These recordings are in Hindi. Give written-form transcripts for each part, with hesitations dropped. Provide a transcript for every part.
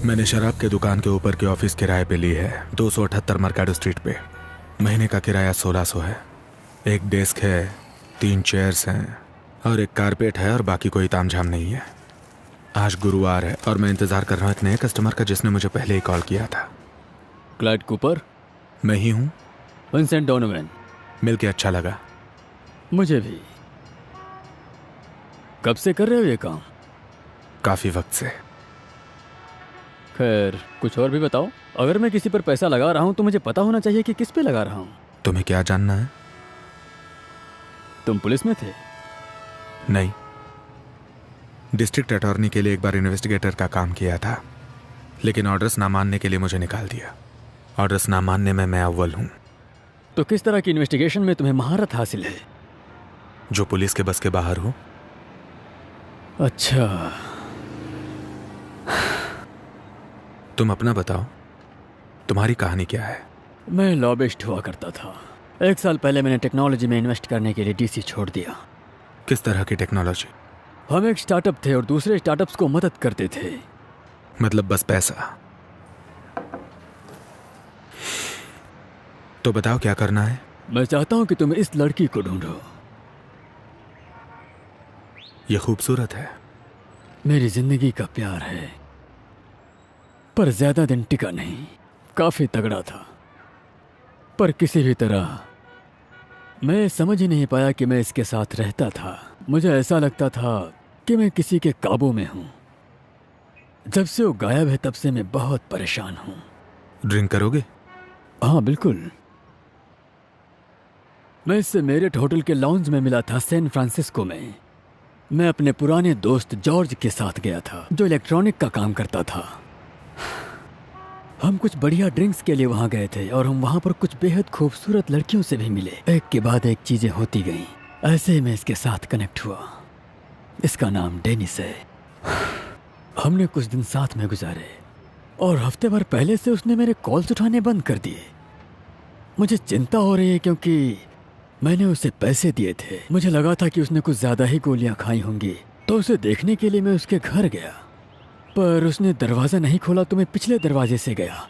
मैंने शराब के दुकान के ऊपर के ऑफिस किराए पे ली है, 278 मर्काडो स्ट्रीट पे। महीने का किराया 1600 है। एक डेस्क है, 3 चेयर्स हैं और एक कारपेट है और बाकी कोई तामझाम नहीं है। आज गुरुवार है और मैं इंतजार कर रहा हूँ एक नए कस्टमर का जिसने मुझे पहले ही कॉल किया था। Clyde Cooper? मैं ही हूँ। Vincent Donovan. मिलके अच्छा लगा। मुझे भी। कब से कर रहे हो ये काम? काफी वक्त से। खैर, कुछ और भी बताओ। अगर मैं किसी पर पैसा लगा रहा हूं तो मुझे पता होना चाहिए कि किस पे लगा रहा हूं। तुम्हें क्या जानना है? तुम पुलिस में थे? नहीं, डिस्ट्रिक्ट अटॉर्नी के लिए एक बार इन्वेस्टिगेटर का काम किया था, लेकिन ऑर्डर्स ना मानने के लिए मुझे निकाल दिया। ऑर्डर्स ना मानने में मैं अव्वल हूं। तो किस तरह की इन्वेस्टिगेशन में तुम्हें महारत हासिल है? जो पुलिस के बस के बाहर हो। अच्छा, तुम अपना बताओ, तुम्हारी कहानी क्या है? मैं लॉबिस्ट हुआ करता था। 1 साल पहले मैंने टेक्नोलॉजी में इन्वेस्ट करने के लिए डीसी छोड़ दिया। किस तरह की टेक्नोलॉजी? हम एक स्टार्टअप थे और दूसरे स्टार्टअप्स को मदद करते थे। मतलब बस पैसा? तो बताओ क्या करना है? मैं चाहता हूं कि तुम इस लड़की को ढूंढो। ये खूबसूरत है। मेरी जिंदगी का प्यार है, पर ज्यादा दिन टिका नहीं। काफी तगड़ा था, पर किसी भी तरह मैं समझ ही नहीं पाया कि मैं इसके साथ रहता था। मुझे ऐसा लगता था कि मैं किसी के काबू में हूं। जब से वो गायब है तब से मैं बहुत परेशान हूं। ड्रिंक करोगे? हाँ बिल्कुल। मैं इससे मेरिट होटल के लाउंज में मिला था, सैन फ्रांसिस्को में। मैं अपने पुराने दोस्त जॉर्ज के साथ गया था, जो इलेक्ट्रॉनिक का काम करता था। हम कुछ बढ़िया ड्रिंक्स के लिए वहां गए थे और हम वहां पर कुछ बेहद खूबसूरत लड़कियों से भी मिले। एक के बाद एक चीजें होती गईं। ऐसे ही मैं इसके साथ कनेक्ट हुआ। इसका नाम डेनिस है। हमने कुछ दिन साथ में गुजारे और हफ्ते भर पहले से उसने मेरे कॉल्स उठाने बंद कर दिए। मुझे चिंता हो रही है क्योंकि मैंने उसे पैसे दिए थे। मुझे लगा था कि उसने कुछ ज्यादा ही गोलियां खाई होंगी, तो उसे देखने के लिए मैं उसके घर गया, पर उसने दरवाजा नहीं खोला तो मैं पिछले दरवाजे से गया।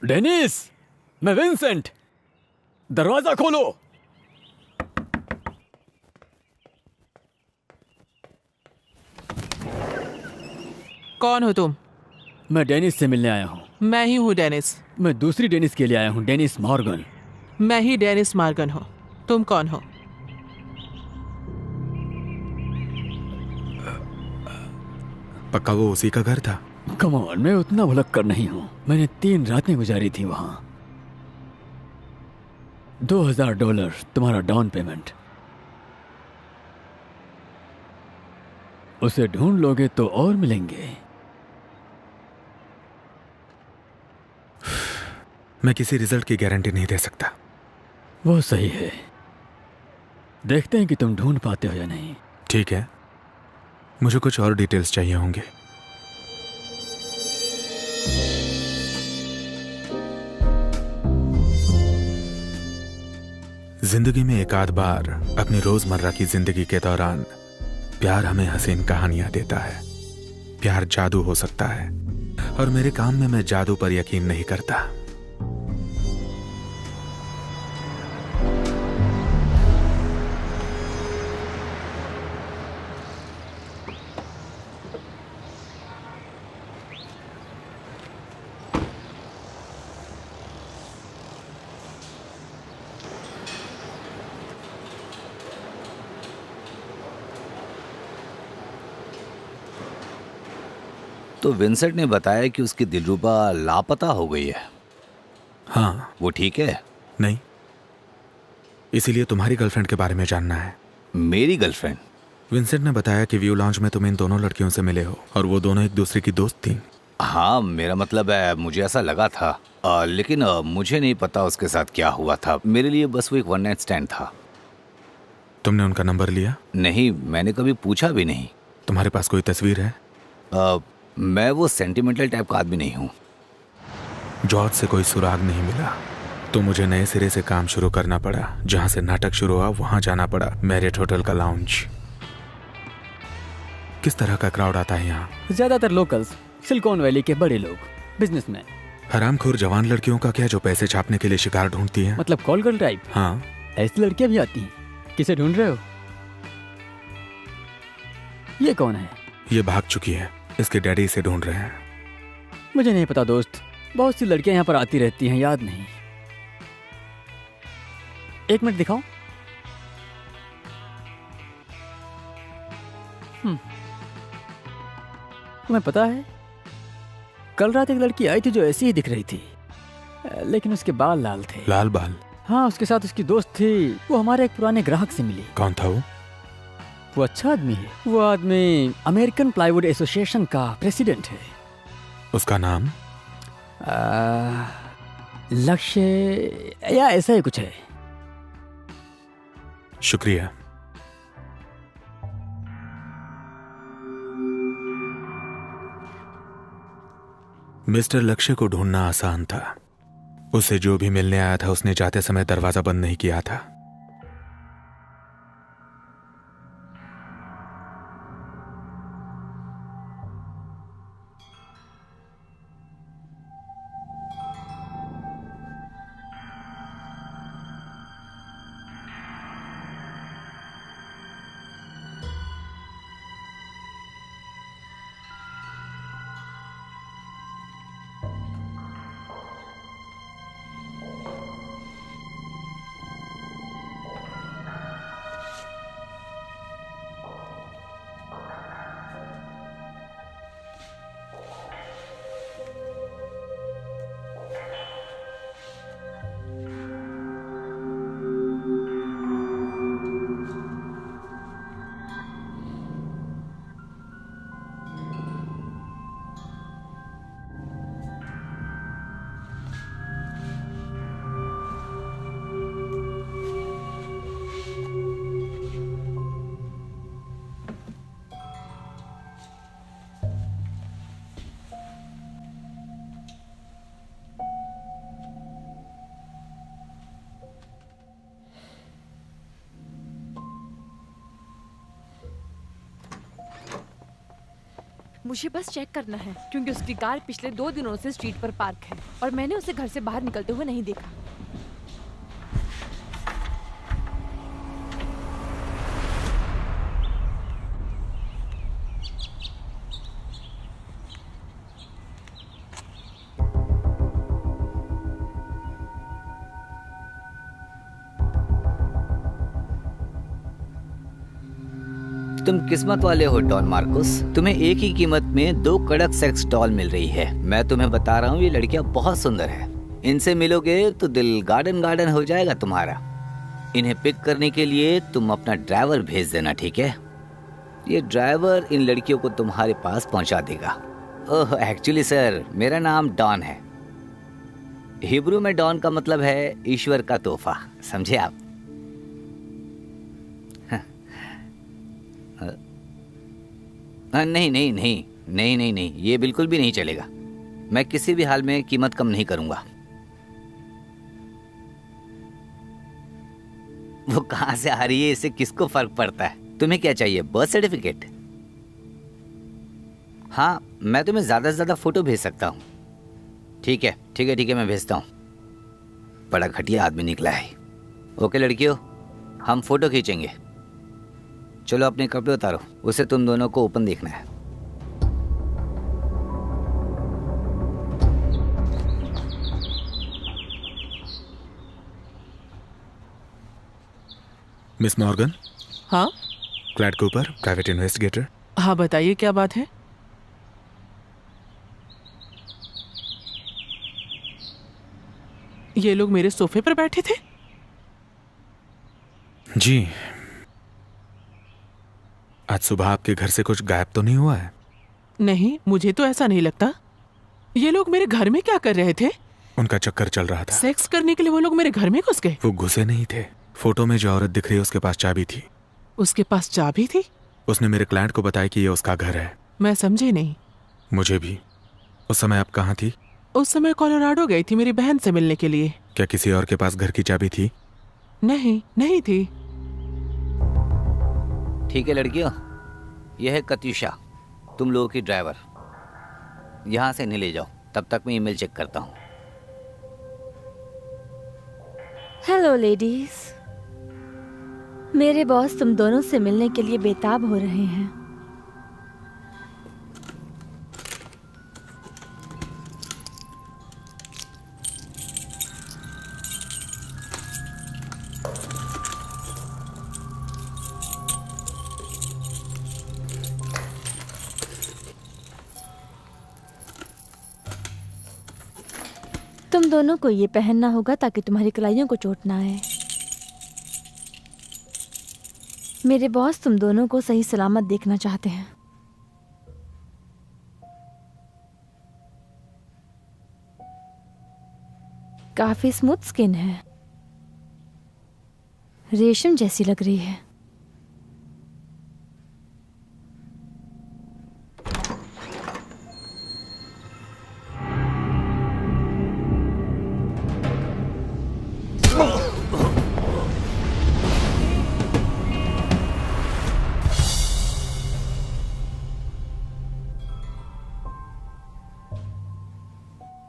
डेनिस, मैं विंसेंट, दरवाजा खोलो। कौन हो तुम? मैं डेनिस से मिलने आया हूँ। मैं ही हूँ डेनिस। मैं दूसरी डेनिस के लिए आया हूँ, डेनिस मॉर्गन। मैं ही डेनिस मॉर्गन हूँ। तुम कौन हो? पक्का वो उसी का घर था? कम ऑन, मैं उतना भुलक्कड़ नहीं हूँ। मैंने 3 रातें गुजारी थी वहां। $2000 तुम्हारा डाउन पेमेंट। उसे ढूंढ लोगे तो और मिलेंगे। मैं किसी रिजल्ट की गारंटी नहीं दे सकता। वो सही है, देखते हैं कि तुम ढूंढ पाते हो या नहीं। ठीक है, मुझे कुछ और डिटेल्स चाहिए होंगे। जिंदगी में एक आध बार अपनी रोजमर्रा की जिंदगी के दौरान प्यार हमें हसीन कहानियां देता है। प्यार जादू हो सकता है और मेरे काम में मैं जादू पर यकीन नहीं करता। तो विंसेंट ने बताया कि उसकी दिलरुबा लापता हो गई है। हाँ। वो ठीक है? नहीं, इसीलिए तुम्हारी गर्लफ्रेंड के बारे में जानना है। मेरी गर्लफ्रेंड? विंसेंट ने बताया कि व्यू लॉन्च में तुम इन दोनों लड़कियों से मिले हो और वो दोनों एक दूसरे की दोस्त थीं। हाँ, मेरा मतलब है, मुझे ऐसा लगा था, लेकिन मुझे नहीं पता उसके साथ क्या हुआ था। मेरे लिए बस वो एक वन नाइट स्टैंड था। तुमने उनका नंबर लिया? नहीं, मैंने कभी पूछा भी नहीं। तुम्हारे पास कोई तस्वीर है? मैं वो सेंटिमेंटल टाइप का आदमी नहीं हूँ। जॉर्ज से कोई सुराग नहीं मिला? तो मुझे नए सिरे से काम शुरू करना पड़ा। जहां से नाटक शुरू हुआ वहां जाना पड़ा, मैरियट होटल का लाउंज। किस तरह का क्राउड आता है यहाँ? ज्यादातर लोकल्स, सिलिकॉन वैली के बड़े लोग, बिजनेसमैन। हरामखोर जवान लड़कियों का क्या, जो पैसे छापने के लिए शिकार ढूंढती हैं? मतलब कॉल गर्ल टाइप? हाँ। ऐसी लड़कियां भी आती हैं। किसे ढूंढ रहे हो? ये कौन है? ये भाग चुकी है, इसके डैडी इसे ढूंढ रहे हैं। मुझे नहीं पता दोस्त, बहुत सी लड़कियां यहाँ पर आती रहती हैं, याद नहीं। 1 मिनट दिखाओ। तुम्हें पता है, कल रात एक लड़की आई थी जो ऐसी ही दिख रही थी, लेकिन उसके बाल लाल थे। लाल बाल? हाँ, उसके साथ उसकी दोस्त थी। वो हमारे एक पुराने ग्राहक से मिली। कौन था वो? वो अच्छा आदमी है। वो आदमी अमेरिकन प्लाईवुड एसोसिएशन का प्रेसिडेंट है। उसका नाम? लक्ष्य या ऐसा ही कुछ है। शुक्रिया। मिस्टर लक्ष्य को ढूंढना आसान था। उसे जो भी मिलने आया था उसने जाते समय दरवाजा बंद नहीं किया था। मुझे बस चेक करना है क्योंकि उसकी कार पिछले 2 दिनों से स्ट्रीट पर पार्क है और मैंने उसे घर से बाहर निकलते हुए नहीं देखा। तुम किस्मत वाले हो डॉन मार्कोस। तुम्हें एक ही कीमत में 2 कड़क सेक्स डॉल मिल रही है। मैं तुम्हें बता रहा हूँ, ये लड़कियां बहुत सुंदर है। इनसे मिलोगे तो दिल गार्डन गार्डन हो जाएगा तुम्हारा। इन्हें पिक करने के लिए तुम अपना ड्राइवर भेज देना, ठीक है? ये ड्राइवर इन लड़कियों को तुम्हारे पास पहुंचा देगा। ओह, एक्चुअली सर, मेरा नाम डॉन है। हिब्रू में डॉन का मतलब है ईश्वर का तोहफा, समझे आप? नहीं नहीं नहीं नहीं नहीं नहीं, ये बिल्कुल भी नहीं चलेगा। मैं किसी भी हाल में कीमत कम नहीं करूंगा। वो कहां से आ रही है, इससे किसको फर्क पड़ता है? तुम्हें क्या चाहिए, बर्थ सर्टिफिकेट? हाँ, मैं तुम्हें ज्यादा से ज्यादा फोटो भेज सकता हूँ। ठीक है ठीक है ठीक है, मैं भेजता हूँ। बड़ा घटिया आदमी निकला है। ओके लड़कियों, हम फोटो खींचेंगे। चलो अपने कपड़े उतारो, उसे तुम दोनों को ओपन देखना है। Miss Morgan? हाँ क्लैड कूपर, प्राइवेट इन्वेस्टिगेटर। हाँ, बताइए क्या बात है? ये लोग मेरे सोफे पर बैठे थे? जी। आज सुबह आपके घर से कुछ गायब तो नहीं हुआ है? नहीं, मुझे तो ऐसा नहीं लगता। ये लोग मेरे घर में क्या कर रहे थे? उनका चक्कर चल रहा था। सेक्स करने के लिए वो लोग मेरे घर में घुस गए? वो घुसे नहीं थे। फोटो में जो औरत दिख रही है उसके पास चाबी थी। उसके पास चाबी थी? उसने मेरे क्लाइंट को बताया कि ये उसका घर है। मैं समझे नहीं। मुझे भी। उस समय आप कहाँ थी? उस समय कोलोराडो गई थी मेरी बहन से मिलने के लिए। क्या किसी और के पास घर की चाबी थी? नहीं, नहीं थी। ठीक है लड़कियों, यह है कत्यूषा, तुम लोगों की ड्राइवर। यहाँ से इन्हें ले जाओ, तब तक मैं ईमेल चेक करता हूँ। हेलो लेडीज, मेरे बॉस तुम दोनों से मिलने के लिए बेताब हो रहे हैं। तुम दोनों को ये पहनना होगा ताकि तुम्हारी कलाइयों को चोट ना आए। मेरे बॉस तुम दोनों को सही सलामत देखना चाहते हैं। काफी स्मूथ स्किन है, रेशम जैसी लग रही है।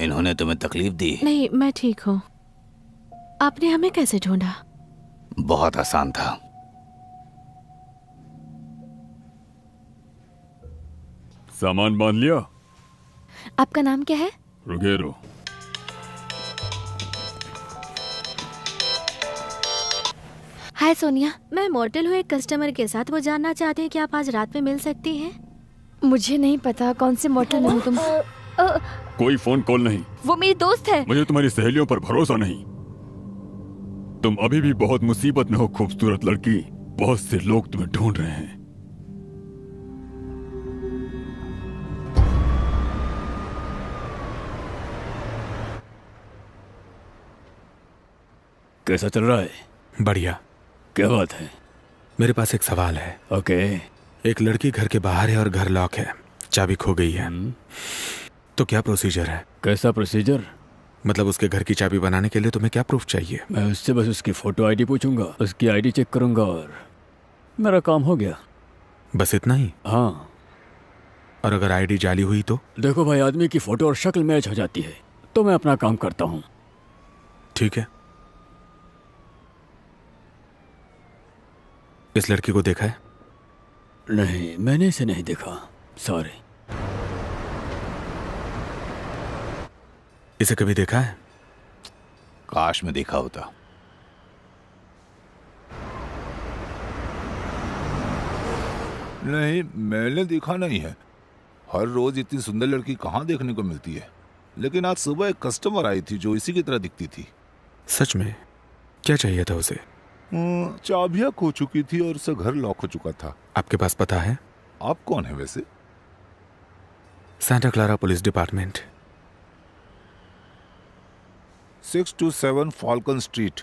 इन्होंने तुम्हें तकलीफ दी? नहीं, मैं ठीक हूँ। आपने हमें कैसे ढूंढा? बहुत आसान था। सामान बांध लिया? आपका नाम क्या है? रुगेरो। हाय सोनिया। मैं मॉडल हूँ एक कस्टमर के साथ। वो जानना चाहते हैं कि आप आज रात में मिल सकती हैं। मुझे नहीं पता कौन से मॉडल में हो तुम। कोई फोन कॉल नहीं। वो मेरी दोस्त है। मुझे तुम्हारी सहेलियों पर भरोसा नहीं। तुम अभी भी बहुत मुसीबत में हो खूबसूरत लड़की। बहुत से लोग तुम्हें ढूंढ रहे हैं। कैसा चल रहा है? बढ़िया। क्या बात है? मेरे पास एक सवाल है। ओके। एक लड़की घर के बाहर है और घर लॉक है, चाबी खो गई है, तो क्या प्रोसीजर है? कैसा प्रोसीजर? मतलब उसके घर की चाबी बनाने के लिए तुम्हें क्या प्रूफ चाहिए? मैं उससे बस उसकी फोटो आईडी पूछूंगा, उसकी आईडी चेक करूंगा और मेरा काम हो गया। बस इतना ही? हाँ। और अगर आईडी जाली हुई तो? देखो भाई, आदमी की फोटो और शक्ल मैच हो जाती है तो मैं अपना काम करता हूँ। ठीक है। इस लड़की को देखा है? नहीं, मैंने इसे नहीं देखा। सॉरी। इसे कभी देखा है? काश में देखा होता। नहीं, मैंने देखा नहीं है। हर रोज इतनी सुंदर लड़की कहाँ देखने को मिलती है। लेकिन आज सुबह एक कस्टमर आई थी जो इसी की तरह दिखती थी। सच में? क्या चाहिए था उसे? चाबियां खो चुकी थी और उसका घर लॉक हो चुका था। आपके पास पता है? आप कौन है वैसे? Santa Clara police department. 627 Falcon street,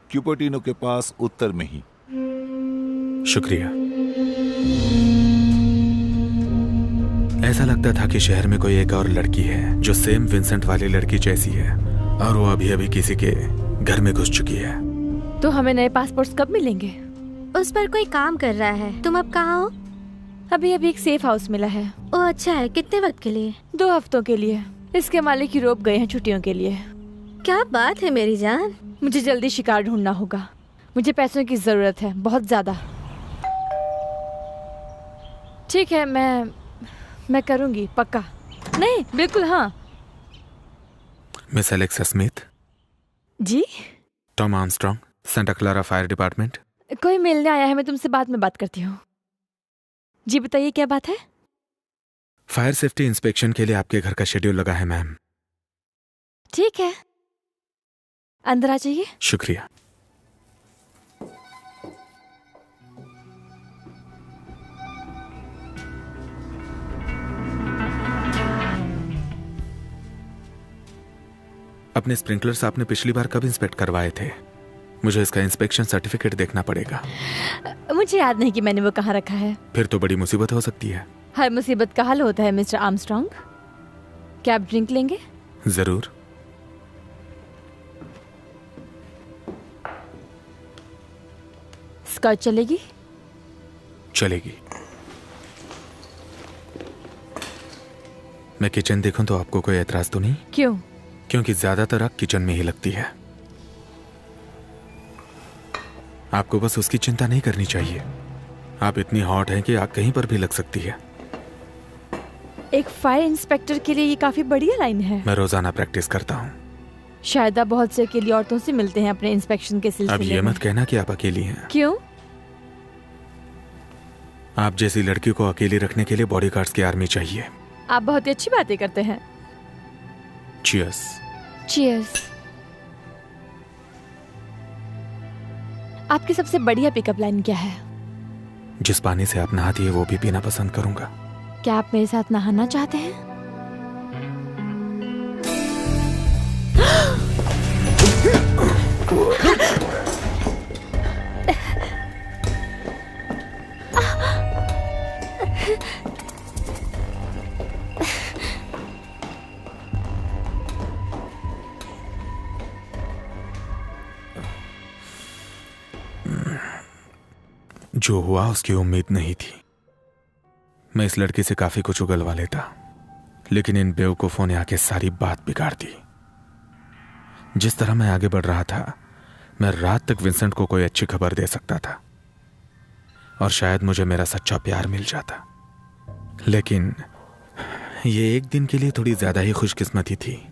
Cupertino के पास, उत्तर में ही। शुक्रिया। ऐसा लगता था कि शहर में कोई एक और लड़की है जो सेम विंसेंट वाली लड़की जैसी है, और वो अभी अभी किसी के घर में घुस चुकी है। तो हमें नए पासपोर्ट्स कब मिलेंगे? उस पर कोई काम कर रहा है। तुम अब कहाँ हो? अभी अभी एक सेफ हाउस मिला है। ओ अच्छा है। कितने वक्त के लिए? 2 हफ्तों के लिए। इसके मालिक यूरोप गए हैं छुट्टियों के लिए। क्या बात है मेरी जान। मुझे जल्दी शिकार ढूंढना होगा। मुझे पैसों की जरूरत है, बहुत ज्यादा। ठीक है, मैं करूंगी, पक्का। नहीं, बिल्कुल हाँ। Miss Alexa Smith. जी? Tom Armstrong, Santa Clara fire department. कोई मिलने आया है, मैं तुमसे बाद में बात करती हूँ। जी बताइए, क्या बात है? फायर सेफ्टी इंस्पेक्शन के लिए आपके घर का शेड्यूल लगा है मैम। ठीक है, अंदर आ जाइए। शुक्रिया। अपने स्प्रिंकलर्स आपने पिछली बार कब इंस्पेक्ट करवाए थे? मुझे इसका इंस्पेक्शन सर्टिफिकेट देखना पड़ेगा। मुझे याद नहीं कि मैंने वो कहाँ रखा है। फिर तो बड़ी मुसीबत हो सकती है। हर मुसीबत का हल होता है मिस्टर आर्मस्ट्रॉन्ग। क्या आप ड्रिंक लेंगे? जरूर। स्कर्ट चलेगी? चलेगी। मैं किचन देखूं तो आपको कोई एतराज तो नहीं? क्यों? क्योंकि ज्यादातर आग किचन में ही लगती है। आपको बस उसकी चिंता नहीं करनी चाहिए। आप इतनी हॉट हैं कि आग कहीं पर भी लग सकती है। एक फायर इंस्पेक्टर के लिए ये काफी बढ़िया लाइन है। मैं रोजाना प्रैक्टिस करता हूँ। शायद आप बहुत से अकेली औरतों से मिलते हैं अपने इंस्पेक्शन के सिलसिले अब ये में। मत कहना कि आप अकेली हैं। क्यों? आप जैसी लड़की को अकेली रखने के लिए बॉडीगार्ड्स की आर्मी चाहिए। आप बहुत ही अच्छी बातें करते हैं। चीयर्स। चीयर्स। आपकी सबसे बढ़िया पिकअप लाइन क्या है? जिस पानी से आप नहाती है वो भी पीना पसंद करूंगा। क्या आप मेरे साथ नहाना चाहते हैं? जो हुआ उसकी उम्मीद नहीं थी। मैं इस लड़की से काफी कुछ उगलवा लेता, लेकिन इन बेवकूफों ने आके सारी बात बिगाड़ दी। जिस तरह मैं आगे बढ़ रहा था, मैं रात तक विंसेंट को कोई अच्छी खबर दे सकता था और शायद मुझे मेरा सच्चा प्यार मिल जाता। लेकिन ये एक दिन के लिए थोड़ी ज्यादा ही खुशकिस्मती थी।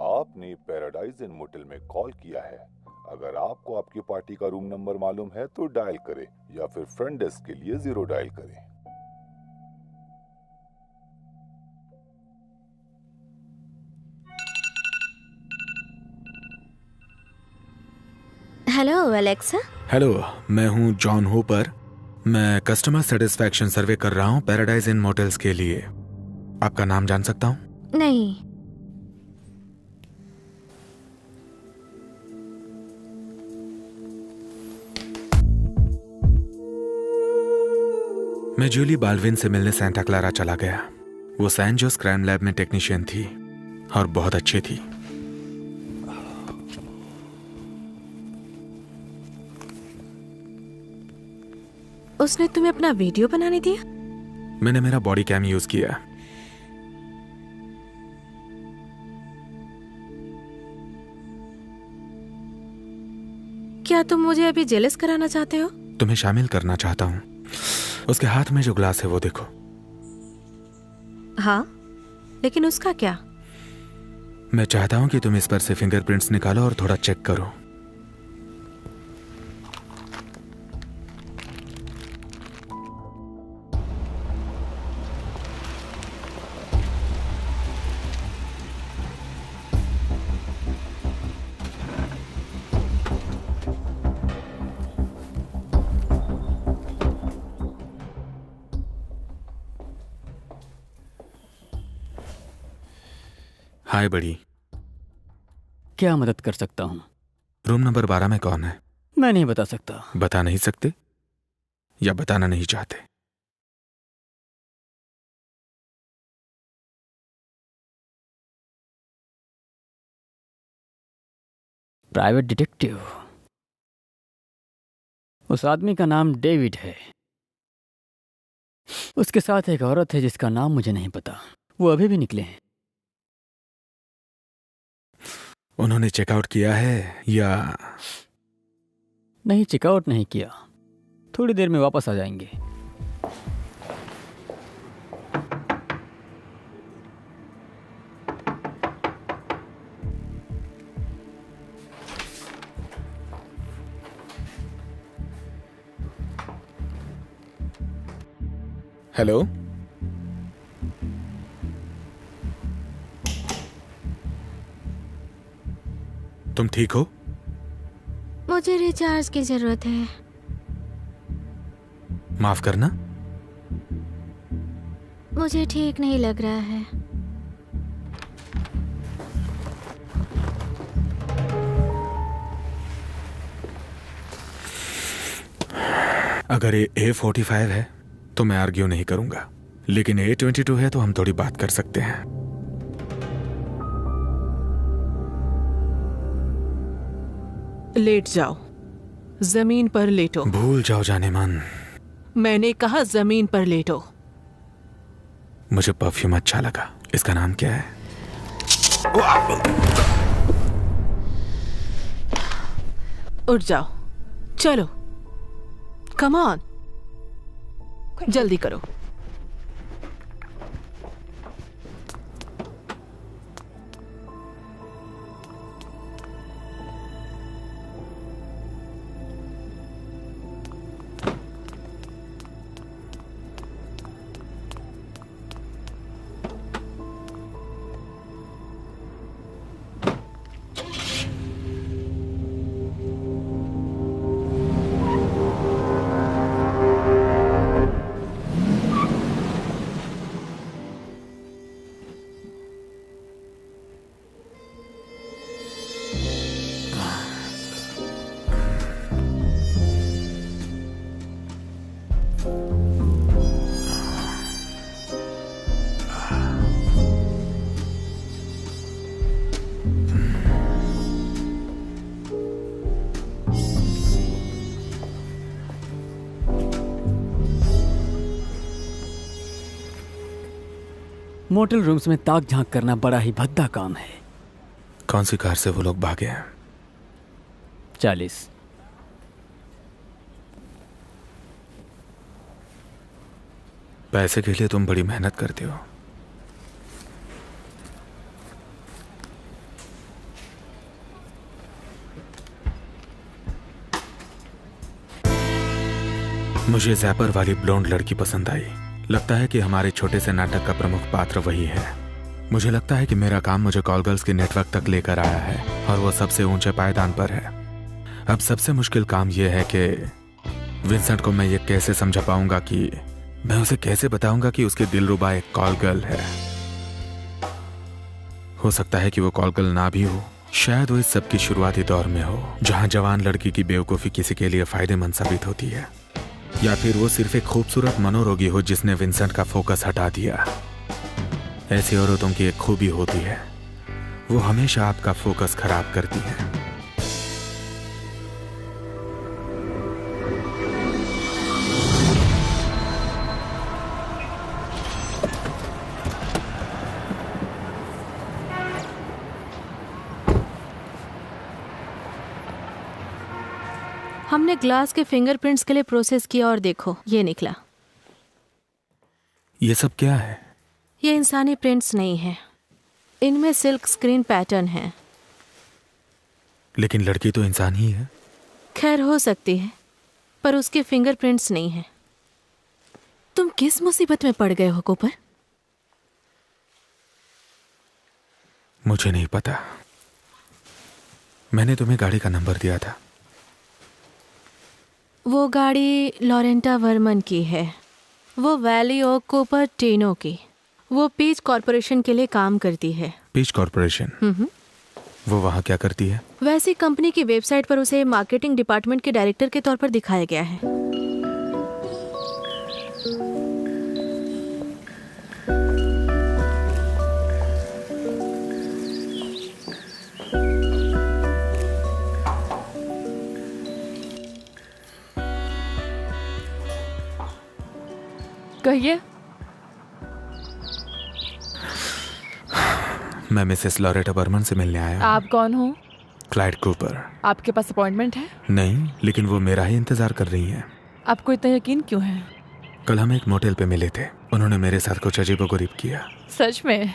आपने पैराडाइज इन मोटेल में कॉल किया है। अगर आपको आपकी पार्टी का रूम नंबर मालूम है तो डायल करें या फिर फ्रंट डेस्क के लिए 0 डायल करें। Hello Alexa. हेलो, मैं हूं जॉन होपर। मैं कस्टमर सेटिस्फैक्शन सर्वे कर रहा हूं पैराडाइज इन मोटेल्स के लिए। आपका नाम जान सकता हूं? नहीं। मैं जूली बाल्विन से मिलने सेंटा क्लारा चला गया। वो सैन जोस क्राइम लैब में टेक्नीशियन थी और बहुत अच्छी थी। उसने तुम्हें अपना वीडियो बनाने दिया? मैंने मेरा बॉडी कैम यूज किया। क्या तुम मुझे अभी जेलस कराना चाहते हो? तुम्हें शामिल करना चाहता हूं। उसके हाथ में जो ग्लास है वो देखो। हाँ, लेकिन उसका क्या? मैं चाहता हूं कि तुम इस पर से फिंगरप्रिंट्स निकालो और थोड़ा चेक करो। हाय बड़ी। क्या मदद कर सकता हूँ? रूम नंबर 12 में कौन है? मैं नहीं बता सकता। बता नहीं सकते या बताना नहीं चाहते? Private detective. उस आदमी का नाम डेविड है। उसके साथ एक औरत है जिसका नाम मुझे नहीं पता। वो अभी भी निकले हैं। उन्होंने चेकआउट किया है या नहीं? चेकआउट नहीं किया। थोड़ी देर में वापस आ जाएंगे। हेलो, तुम ठीक हो? मुझे रिचार्ज की जरूरत है। माफ करना, मुझे ठीक नहीं लग रहा है। अगर ये A45 है तो मैं आर्ग्यू नहीं करूंगा, लेकिन A22 है तो हम थोड़ी बात कर सकते हैं। लेट जाओ, जमीन पर लेटो। भूल जाओ जाने मन। मैंने कहा जमीन पर लेटो। मुझे परफ्यूम अच्छा लगा। इसका नाम क्या है? उठ जाओ, चलो, कम ऑन, जल्दी करो। मोटेल रूम्स में ताक झांक करना बड़ा ही भद्दा काम है। कौन सी कार से वो लोग भागे हैं? 40। पैसे के लिए तुम बड़ी मेहनत करते हो। मुझे जैपर वाली ब्लोंड लड़की पसंद आई। लगता है कि हमारे छोटे से नाटक का प्रमुख पात्र वही है। मुझे लगता है कि मेरा काम मुझे कॉल गर्ल्स के नेटवर्क तक लेकर आया है और वो सबसे ऊंचे पायदान पर है। अब सबसे मुश्किल काम यह है कि विंसेंट को मैं ये कैसे समझा पाऊंगा कि मैं उसे कैसे बताऊंगा कि उसके दिलरुबा एक कॉल गर्ल है। हो सकता है कि वो कॉल गर्ल ना भी हो, शायद वो इस सब की शुरुआती दौर में हो जहां जवान लड़की की बेवकूफ़ी किसी के लिए फायदेमंद साबित होती है, या फिर वो सिर्फ एक खूबसूरत मनोरोगी हो जिसने विंसेंट का फोकस हटा दिया। ऐसी औरतों की एक खूबी होती है, वो हमेशा आपका फोकस खराब करती है। हमने ग्लास के फिंगरप्रिंट्स के लिए प्रोसेस किया और देखो ये निकला। ये सब क्या है? ये इंसानी प्रिंट्स नहीं है, इनमें सिल्क स्क्रीन पैटर्न है। लेकिन लड़की तो इंसान ही है। खैर हो सकती है, पर उसके फिंगरप्रिंट्स नहीं है। तुम किस मुसीबत में पड़ गए हो कूपर? मुझे नहीं पता। मैंने तुम्हें गाड़ी का नंबर दिया था। वो गाड़ी लॉरेंटा वर्मन की है। वो वैली ऑफ कूपर टीनो की। वो पीच कॉरपोरेशन के लिए काम करती है। Peach corporation? वो वहाँ क्या करती है? वैसी कंपनी की वेबसाइट पर उसे मार्केटिंग डिपार्टमेंट के डायरेक्टर के तौर पर दिखाया गया है। कहिए। मैं मिसेस लॉरेटा बर्मन से मिलने आया हूं। आप कौन हो? Clyde Cooper. आपके पास अपॉइंटमेंट है? नहीं, लेकिन वो मेरा ही इंतजार कर रही हैं। आपको इतना यकीन क्यों है? कल हम एक मोटेल पे मिले थे। उन्होंने मेरे साथ कुछ अजीबोगरीब किया। सच में?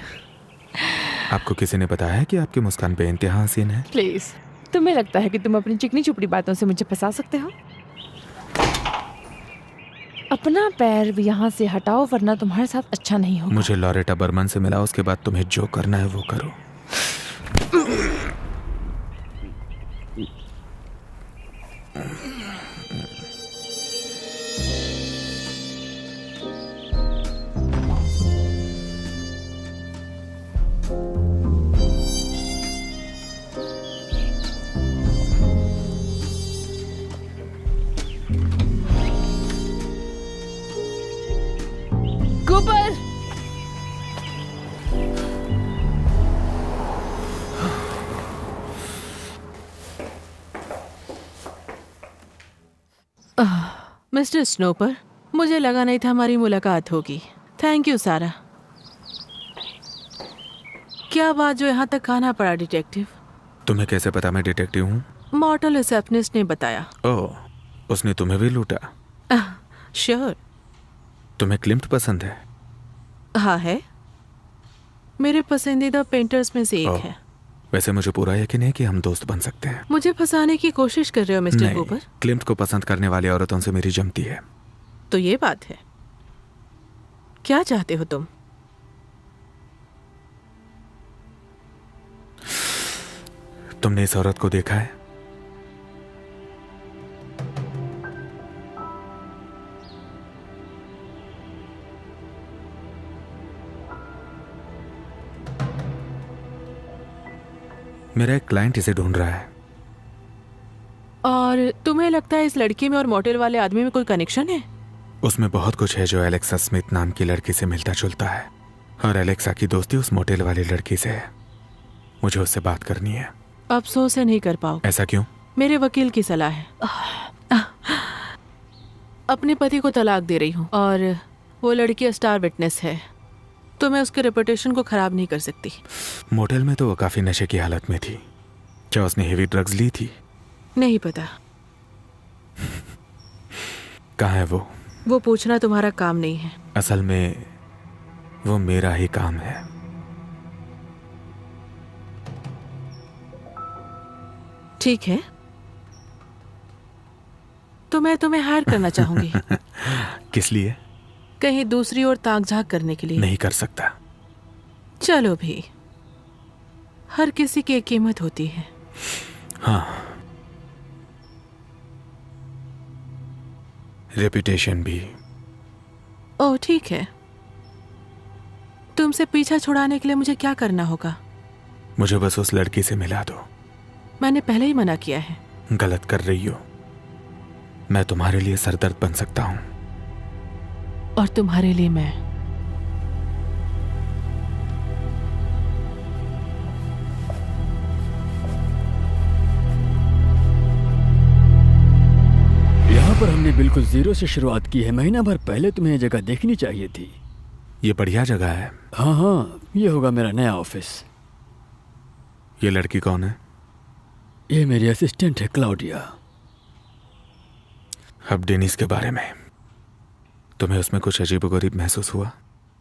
आपको किसी ने बताया कि आपकी मुस्कान पे इंतहा हसीन है? प्लीज, तुम्हें लगता है कि तुम अपनी चिकनी चुपड़ी बातों से मुझे फंसा सकते हो? अपना पैर भी यहाँ से हटाओ वरना तुम्हारे साथ अच्छा नहीं होगा। मुझे लॉरेटा बर्मन से मिला, उसके बाद तुम्हें जो करना है वो करो। कूपर! मिस्टर स्नोपर, मुझे लगा नहीं था हमारी मुलाकात होगी। थैंक यू सारा। क्या बात जो यहाँ तक आना पड़ा डिटेक्टिव? तुम्हें कैसे पता मैं डिटेक्टिव हूँ? मॉर्टल रिसेप्शनिस्ट ने बताया। ओह, उसने तुम्हें भी लूटा? श्योर। तुम्हें क्लिम्ट पसंद है? हाँ है, मेरे पसंदीदा पेंटर्स में से एक है। वैसे मुझे पूरा यकीन है कि हम दोस्त बन सकते हैं। मुझे फंसाने की कोशिश कर रहे हो मिस्टर कूपर? क्लिम्ट को पसंद करने वाली औरतों से मेरी जमती है। तो ये बात है। क्या चाहते हो तुम? तुमने इस औरत को देखा है? मेरा एक क्लाइंट इसे ढूंढ रहा है। और तुम्हें लगता है इस लड़की में और मोटेल वाले आदमी में कोई कनेक्शन है? उसमें बहुत कुछ है जो एलेक्सा स्मिथ नाम की लड़की से मिलता जुलता है, और एलेक्सा की दोस्ती उस मोटेल वाली लड़की से है। मुझे उससे बात करनी है। अफसोस है नहीं कर पाओगे। ऐसा क्यों? मेरे वकील की सलाह है। अपने पति को तलाक दे रही हूँ और वो लड़की स्टार विटनेस है, तो मैं उसके रेपुटेशन को खराब नहीं कर सकती। मोटेल में तो वो काफी नशे की हालत में थी। क्या उसने हेवी ड्रग्स ली थी? नहीं पता। कहाँ है वो? वो पूछना तुम्हारा काम नहीं है। असल में वो मेरा ही काम है। ठीक है, तो मैं तुम्हें हायर करना चाहूंगी। किस लिए? कहीं दूसरी ओर ताक झाक करने के लिए। नहीं कर सकता। चलो भी, हर किसी की एक कीमत होती है। हाँ, रेपुटेशन भी। ओह ठीक है, तुमसे पीछा छुड़ाने के लिए मुझे क्या करना होगा? मुझे बस उस लड़की से मिला दो। मैंने पहले ही मना किया है। गलत कर रही हो। मैं तुम्हारे लिए सरदर्द बन सकता हूं। और तुम्हारे लिए मैं। यहाँ पर हमने बिल्कुल जीरो से शुरुआत की है। महीना भर पहले तुम्हें ये जगह देखनी चाहिए थी। ये बढ़िया जगह है। हाँ हाँ, ये होगा मेरा नया ऑफिस। ये लड़की कौन है? ये मेरी असिस्टेंट है, क्लाउडिया। अब डेनिस के बारे में तुम्हें उसमें कुछ अजीबोगरीब महसूस हुआ?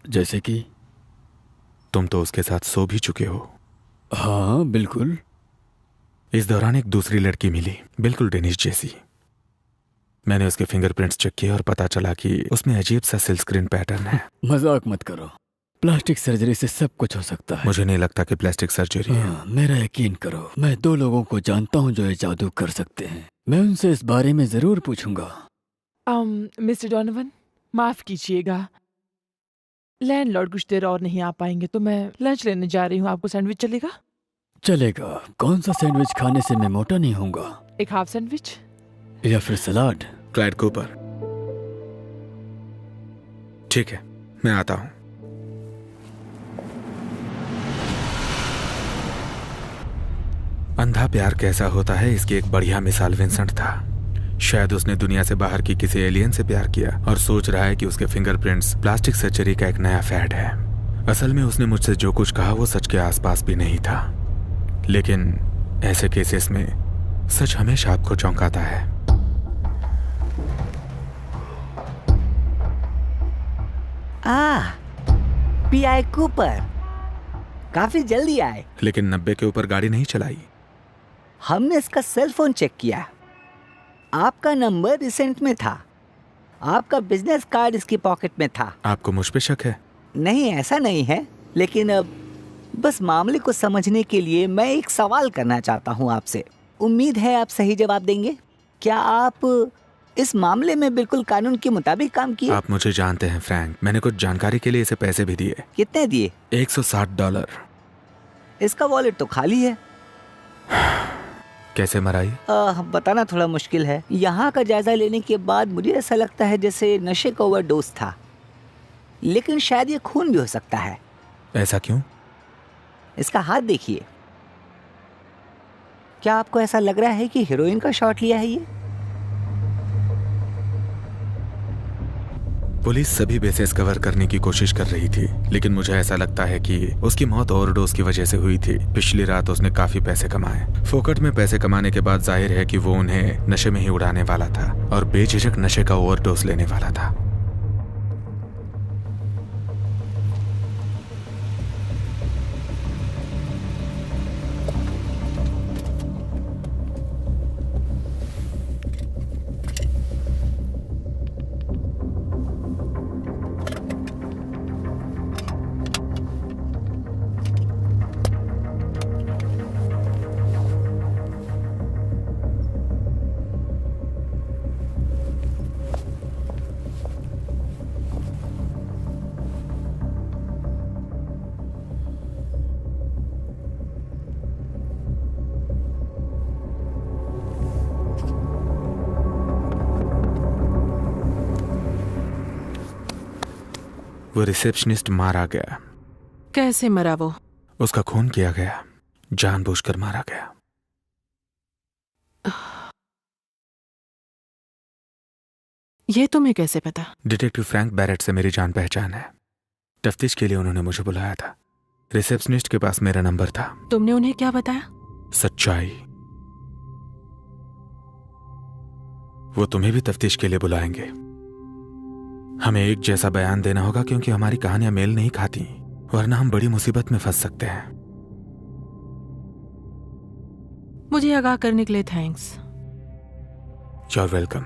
जैसे कि? तुम तो उसके साथ सो भी चुके हो। हाँ बिल्कुल। इस दौरान एक दूसरी लड़की मिली, बिल्कुल डेनिस जैसी। मैंने उसके फिंगरप्रिंट्स चेक किए और पता चला कि उसमें अजीब सा सिल्क स्क्रीन पैटर्न है। मजाक मत करो, प्लास्टिक सर्जरी से सब कुछ हो सकता है। मुझे नहीं लगता कि प्लास्टिक सर्जरी है। मेरा यकीन करो, मैं 2 लोगों को जानता हूँ जो ये जादू कर सकते हैं। मैं उनसे इस बारे में जरूर पूछूंगा। मिस्टर डोनोवन, माफ कीजिएगा, लैंडलॉर्ड कुछ देर और नहीं आ पाएंगे, तो मैं लंच लेने जा रही हूँ। आपको सैंडविच चलेगा? चलेगा। कौन सा सैंडविच खाने से मैं मोटा नहीं होऊंगा? एक हाफ सैंडविच या फिर सलाद? Clyde Cooper. ठीक है, मैं आता हूं। अंधा प्यार कैसा होता है, इसकी एक बढ़िया मिसाल विंसेंट था। शायद उसने दुनिया से बाहर की किसी एलियन से प्यार किया और सोच रहा है कि उसके फिंगरप्रिंट्स प्लास्टिक सर्जरी का एक नया फैड है। असल में उसने मुझसे जो कुछ कहा वो सच के आसपास भी नहीं था, लेकिन ऐसे केसेस में सच हमेशा आपको चौंकाता है। पीआई कूपर, काफी जल्दी आए। लेकिन 90 के ऊपर गाड़ी नहीं चलाई। हमने इसका सेल फोन चेक किया, आपका नंबर रिसेंट में था। आपका बिजनेस कार्ड इसकी पॉकेट में था। आपको मुझ पे शक है? नहीं, ऐसा नहीं है, लेकिन अब बस मामले को समझने के लिए मैं एक सवाल करना चाहता हूँ आपसे। उम्मीद है आप सही जवाब देंगे। क्या आप इस मामले में बिल्कुल कानून के मुताबिक काम किए? आप मुझे जानते हैं फ्रैंक, मैंने कुछ जानकारी के लिए इसे पैसे भी दिए। कितने दिए? $160। इसका वॉलेट तो खाली है। कैसे मराई? बताना थोड़ा मुश्किल है। यहाँ का जायजा लेने के बाद मुझे ऐसा लगता है जैसे नशे का ओवरडोज था, लेकिन शायद ये खून भी हो सकता है। ऐसा क्यों? इसका हाथ देखिए। क्या आपको ऐसा लग रहा है कि हीरोइन का शॉट लिया है ये? पुलिस सभी बेसेस कवर करने की कोशिश कर रही थी, लेकिन मुझे ऐसा लगता है कि उसकी मौत ओवरडोज की वजह से हुई थी। पिछली रात उसने काफी पैसे कमाए। फोकट में पैसे कमाने के बाद जाहिर है कि वो उन्हें नशे में ही उड़ाने वाला था और बेझिझक नशे का ओवरडोज लेने वाला था। वो रिसेप्शनिस्ट मारा गया। कैसे मरा वो? उसका खून किया गया, जानबूझकर मारा गया। ये तुम्हें कैसे पता? डिटेक्टिव फ्रैंक बैरेट से मेरी जान पहचान है। तफ्तीश के लिए उन्होंने मुझे बुलाया था। रिसेप्शनिस्ट के पास मेरा नंबर था। तुमने उन्हें क्या बताया? सच्चाई। वो तुम्हें भी तफ्तीश के लिए बुलाएंगे। हमें एक जैसा बयान देना होगा क्योंकि हमारी कहानियां मेल नहीं खाती, वरना हम बड़ी मुसीबत में फंस सकते हैं। मुझे आगाह करने के लिए thanks. You are welcome.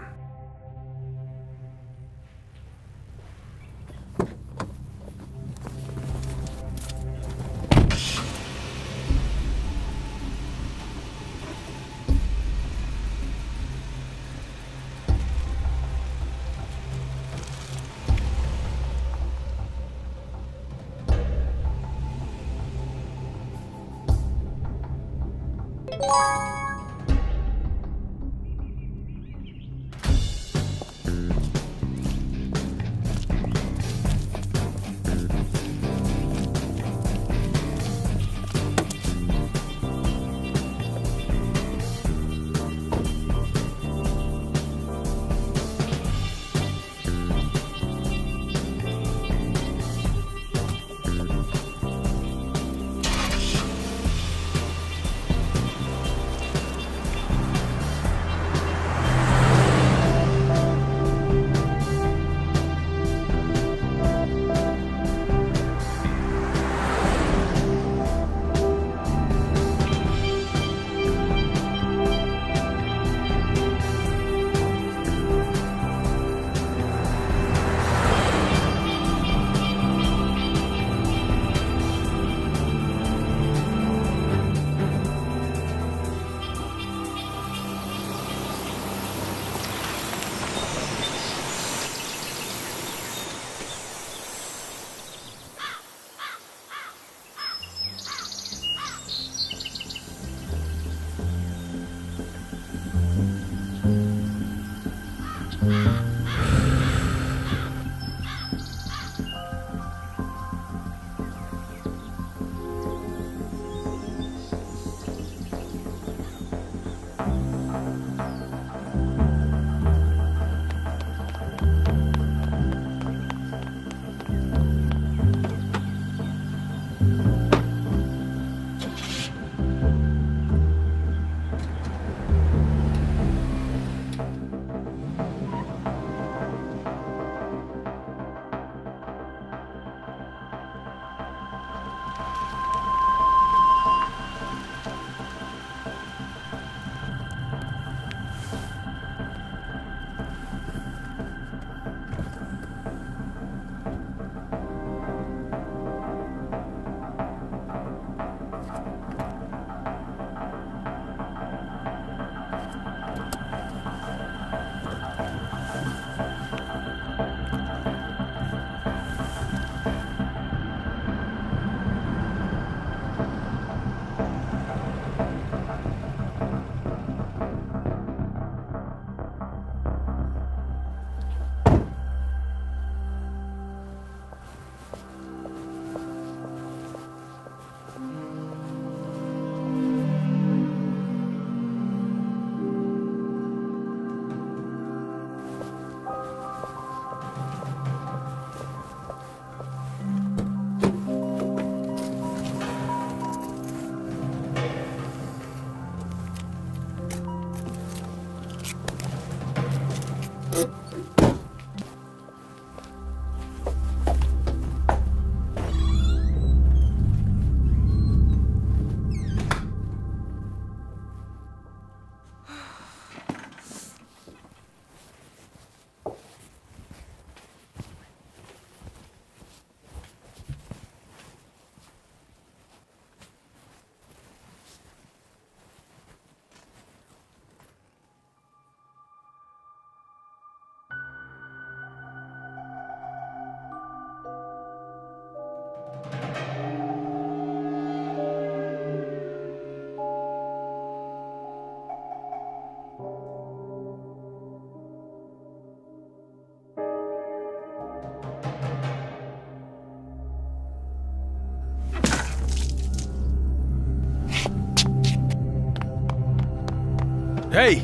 Hey!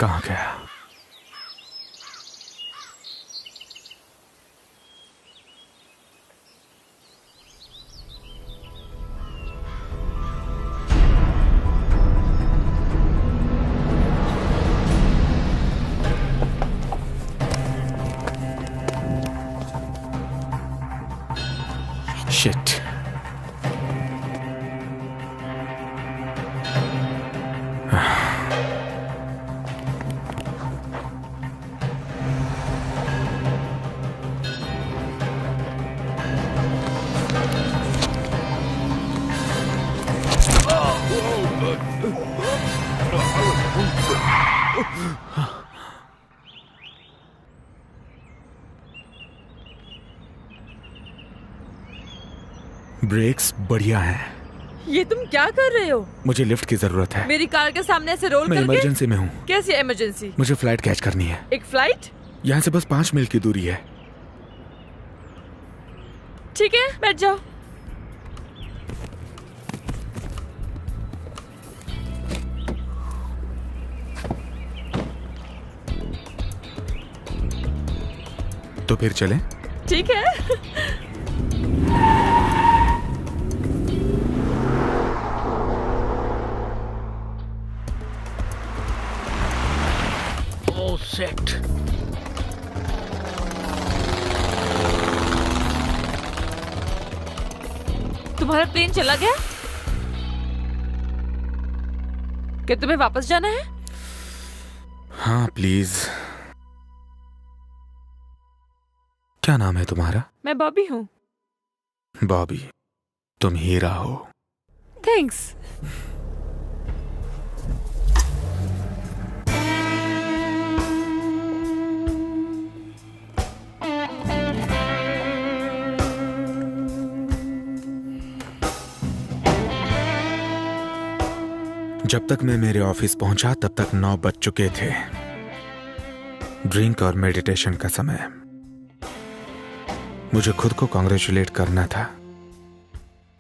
कहाँ गया? Shit. ब्रेक्स बढ़िया हैं। ये तुम क्या कर रहे हो? मुझे लिफ्ट की जरूरत है। मेरी कार के सामने से रोल मैं करके? इमरजेंसी में हूँ। कैसी इमरजेंसी? मुझे फ्लाइट कैच करनी है। एक फ्लाइट? यहाँ से बस 5 मील की दूरी है। ठीक है, बैठ जाओ। तो फिर चलें? ठीक है। Oh shit. तुम्हारा प्लेन चला गया? क्या तुम्हें वापस जाना है? हाँ प्लीज। क्या नाम है तुम्हारा? मैं बॉबी हूँ। बॉबी, तुम हीरा हो। थैंक्स। जब तक मैं मेरे ऑफिस पहुंचा तब तक 9 बज चुके थे। ड्रिंक और मेडिटेशन का समय। मुझे खुद को कॉन्ग्रेचुलेट करना था।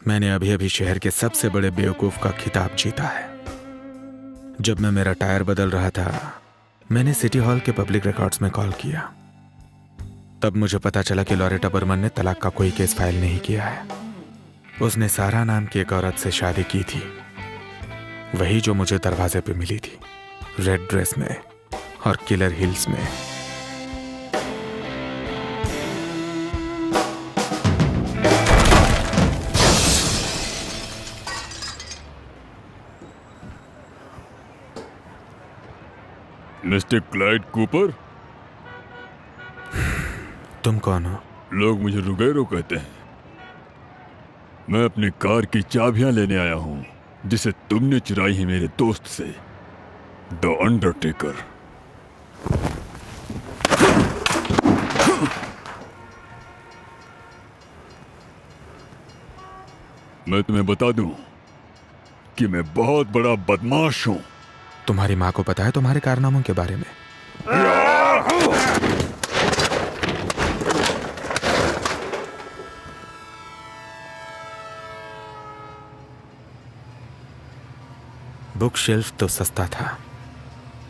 मैंने अभी अभी शहर के सबसे बड़े बेवकूफ का खिताब जीता है। जब मैं मेरा टायर बदल रहा था, मैंने सिटी हॉल के पब्लिक रिकॉर्ड्स में कॉल किया। तब मुझे पता चला कि लॉरेटा बर्मन ने तलाक का कोई केस फाइल नहीं किया है। उसने सारा नाम की एक औरत से शादी की थी, वही जो मुझे दरवाजे पे मिली थी, रेड ड्रेस में और किलर हिल्स में। Mister Clyde Cooper? तुम कौन हो? लोग मुझे रुगेरो कहते हैं। मैं अपनी कार की चाबियां लेने आया हूं, जिसे तुमने चुराई है मेरे दोस्त से, द अंडरटेकर। मैं तुम्हें बता दूं कि मैं बहुत बड़ा बदमाश हूं। तुम्हारी माँ को पता है तुम्हारे कारनामों के बारे में? बुक शेल्फ तो सस्ता था,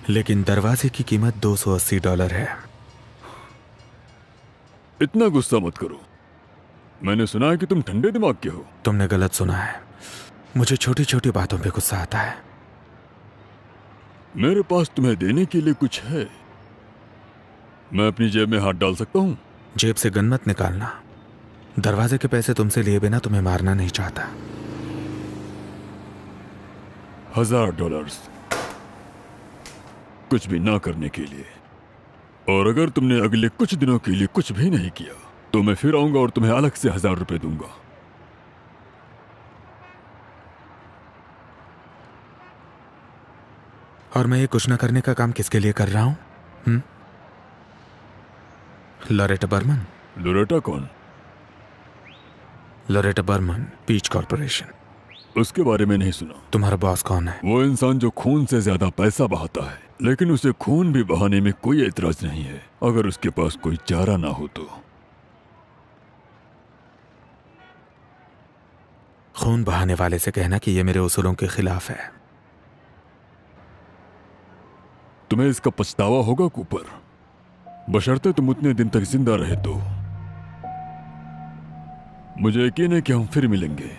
लेकिन दरवाजे की कीमत $280 है। इतना गुस्सा मत करो। मैंने सुना है कि तुम ठंडे दिमाग के हो। तुमने गलत सुना है। मुझे छोटी छोटी बातों पे गुस्सा आता है। मेरे पास तुम्हें देने के लिए कुछ है। मैं अपनी जेब में हाथ डाल सकता हूं? जेब से गन मत निकालना। दरवाजे के पैसे तुमसे लिए बिना तुम्हें मारना नहीं चाहता। $1000 कुछ भी ना करने के लिए। और अगर तुमने अगले कुछ दिनों के लिए कुछ भी नहीं किया तो मैं फिर आऊंगा और तुम्हें अलग से $1000 दूंगा। और मैं ये कुछ ना करने का काम किसके लिए कर रहा हूं? Loretta Berman. लोरेटा कौन? Loretta Berman, peach corporation. उसके बारे में नहीं सुना। तुम्हारा बॉस कौन है? वो इंसान जो खून से ज्यादा पैसा बहाता है, लेकिन उसे खून भी बहाने में कोई एतराज नहीं है अगर उसके पास कोई चारा ना हो तो। खून बहाने वाले से कहना कि ये मेरे उसूलों के खिलाफ है। तुम्हें इसका पछतावा होगा कूपर, बशर्ते तुम उतने दिन तक जिंदा रहे तो। मुझे यकीन है कि हम फिर मिलेंगे।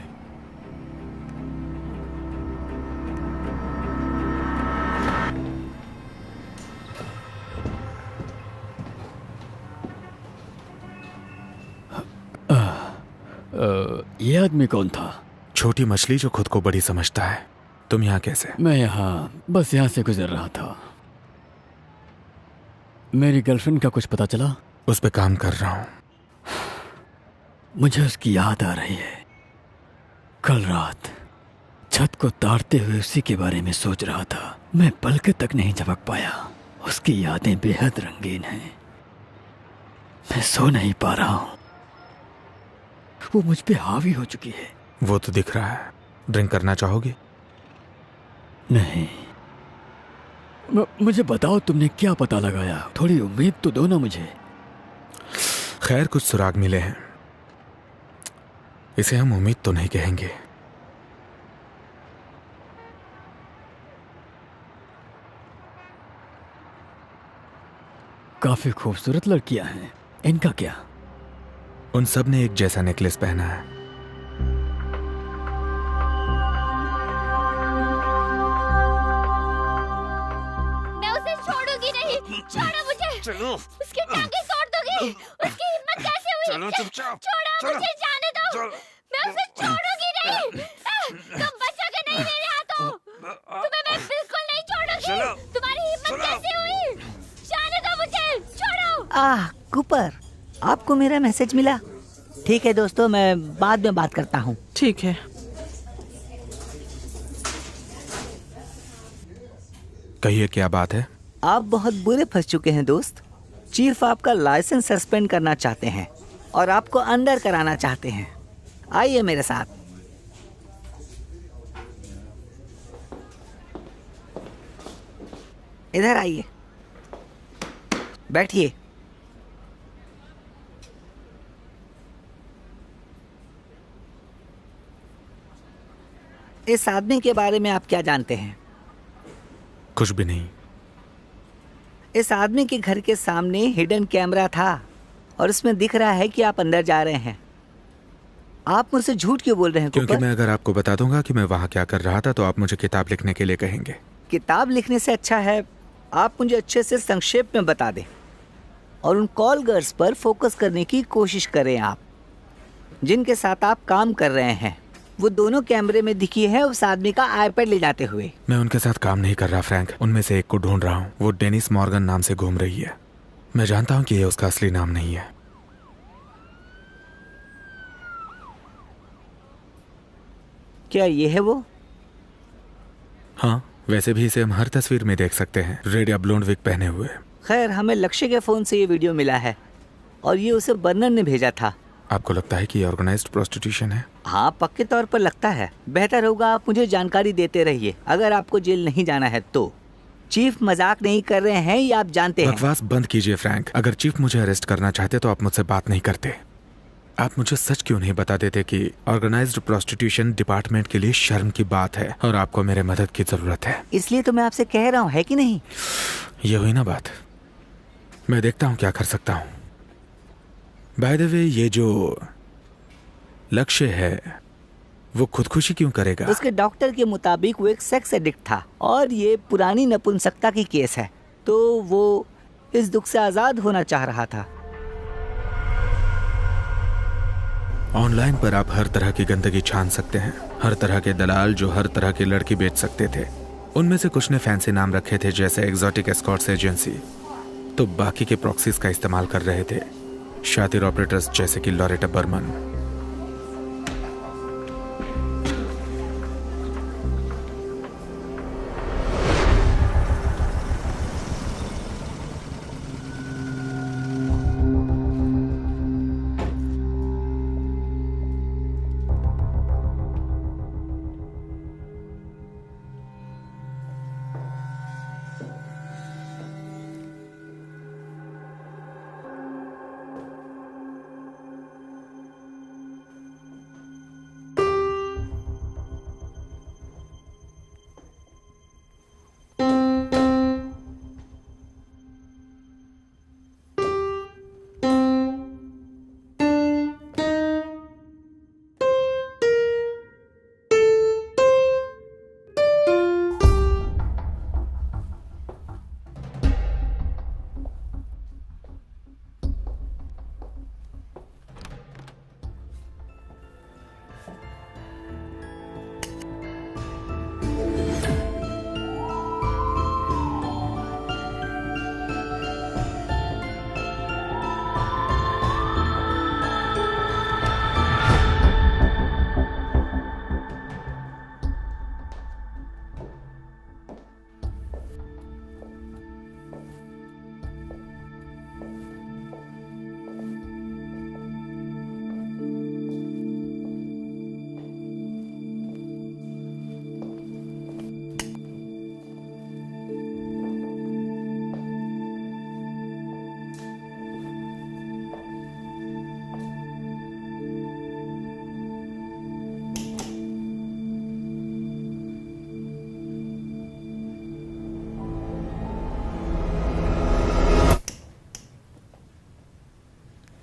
ये आदमी कौन था? छोटी मछली जो खुद को बड़ी समझता है। तुम यहाँ कैसे? मैं बस यहाँ से गुजर रहा था। मेरी गर्लफ्रेंड का कुछ पता चला? उस पे काम कर रहा हूँ। मुझे उसकी याद आ रही है। कल रात छत को ताड़ते हुए उसी के बारे में सोच रहा था। मैं पलक तक नहीं झपक पाया। उसकी यादें बेहद रंगीन हैं। मैं सो नहीं पा रहा हूँ। वो मुझ पे हावी हो चुकी है। वो तो दिख रहा है। ड्रिंक करना चाहोगे? नहीं। मुझे बताओ तुमने क्या पता लगाया? थोड़ी उम्मीद तो दो ना मुझे। खैर, कुछ सुराग मिले हैं। इसे हम उम्मीद तो नहीं कहेंगे। काफी खूबसूरत लड़कियां हैं। इनका क्या? उन सब ने एक जैसा नेकलेस पहना है। मैं उसे छोड़ूंगी नहीं। छोड़ो मुझे। चलो। उसकी टांगें तोड़ दूंगी। उसकी हिम्मत कैसे हुई? चलो चुपचाप। छोड़ो मुझे, जाने दो। मैं उसे छोड़ूंगी नहीं। तुम बचोगे नहीं मेरे हाथों। तुम्हें मैं बिल्कुल नहीं छोड़ूंगी। तुम्हारी हिम्मत कैसे हुई? जाने दो मुझे। छोड़ो। कूपर, आपको मेरा मैसेज मिला? ठीक है दोस्तों, मैं बाद में बात करता हूँ। ठीक है। कहिए, क्या बात है? आप बहुत बुरे फंस चुके हैं दोस्त। चीफ आपका लाइसेंस सस्पेंड करना चाहते हैं और आपको अंदर कराना चाहते हैं। आइए मेरे साथ। इधर आइए, बैठिए। इस आदमी के बारे में आप क्या जानते हैं? कुछ भी नहीं। इस आदमी के घर के सामने हिडन कैमरा था और उसमें दिख रहा है कि आप अंदर जा रहे हैं। आप मुझसे झूठ क्यों बोल रहे हैं? क्योंकि मैं अगर आपको बता दूंगा कि मैं वहां क्या कर रहा था तो आप मुझे किताब लिखने के लिए कहेंगे। किताब लिखने से अच्छा है आप मुझे अच्छे से संक्षेप में बता दें और उन कॉल गर्ल्स पर फोकस करने की कोशिश करें आप, जिनके साथ आप काम कर रहे हैं। वो दोनों कैमरे में दिखी है उस आदमी का आईपैड ले जाते हुए। मैं उनके साथ काम नहीं कर रहा फ्रैंक। उनमें से एक को ढूंढ रहा हूँ। वो डेनिस मॉर्गन नाम से घूम रही है। मैं जानता हूँ कि ये उसका असली नाम नहीं है। क्या ये है वो? हाँ, वैसे भी इसे हम हर तस्वीर में देख सकते हैं, रेड या ब्लोंड विग पहने हुए। खैर, हमें लक्ष्य के फोन से ये वीडियो मिला है और ये उसे बर्नर ने भेजा था। आपको लगता है कि ये ऑर्गेनाइज्ड प्रोस्टिट्यूशन है? हाँ, पक्के तौर पर लगता है। बेहतर होगा आप मुझे जानकारी देते रहिए अगर आपको जेल नहीं जाना है तो। चीफ मजाक नहीं कर रहे हैं, ये आप जानते हैं। बकवास बंद कीजिए फ्रैंक। अगर चीफ मुझे अरेस्ट करना चाहते तो आप मुझसे बात नहीं करते। आप मुझे सच क्यों नहीं बता देते कि ऑर्गेनाइज्ड प्रोस्टिट्यूशन डिपार्टमेंट के लिए शर्म की बात है और आपको मेरे मदद की जरूरत है। इसलिए तो मैं आपसे कह रहा हूँ, है कि नहीं? ये हुई ना बात। मैं देखता हूँ क्या कर सकता हूँ। बाय द वे, ये जो लक्ष्य है वो खुदकुशी क्यों करेगा? उसके डॉक्टर के मुताबिक वो एक सेक्स एडिक्ट था और ये पुरानी नपुंसकता की केस है, तो वो इस दुख से आजाद होना चाह रहा था। ऑनलाइन पर आप हर तरह की गंदगी छान सकते हैं। हर तरह के दलाल जो हर तरह की लड़की बेच सकते थे, उनमें से कुछ ने फैंसी नाम रखे थे जैसे एक्सोटिक एस्कॉर्ट्स एजेंसी, तो बाकी के प्रॉक्सीज का इस्तेमाल कर रहे थे, शातिर ऑपरेटर्स जैसे कि लॉरेटा बर्मन।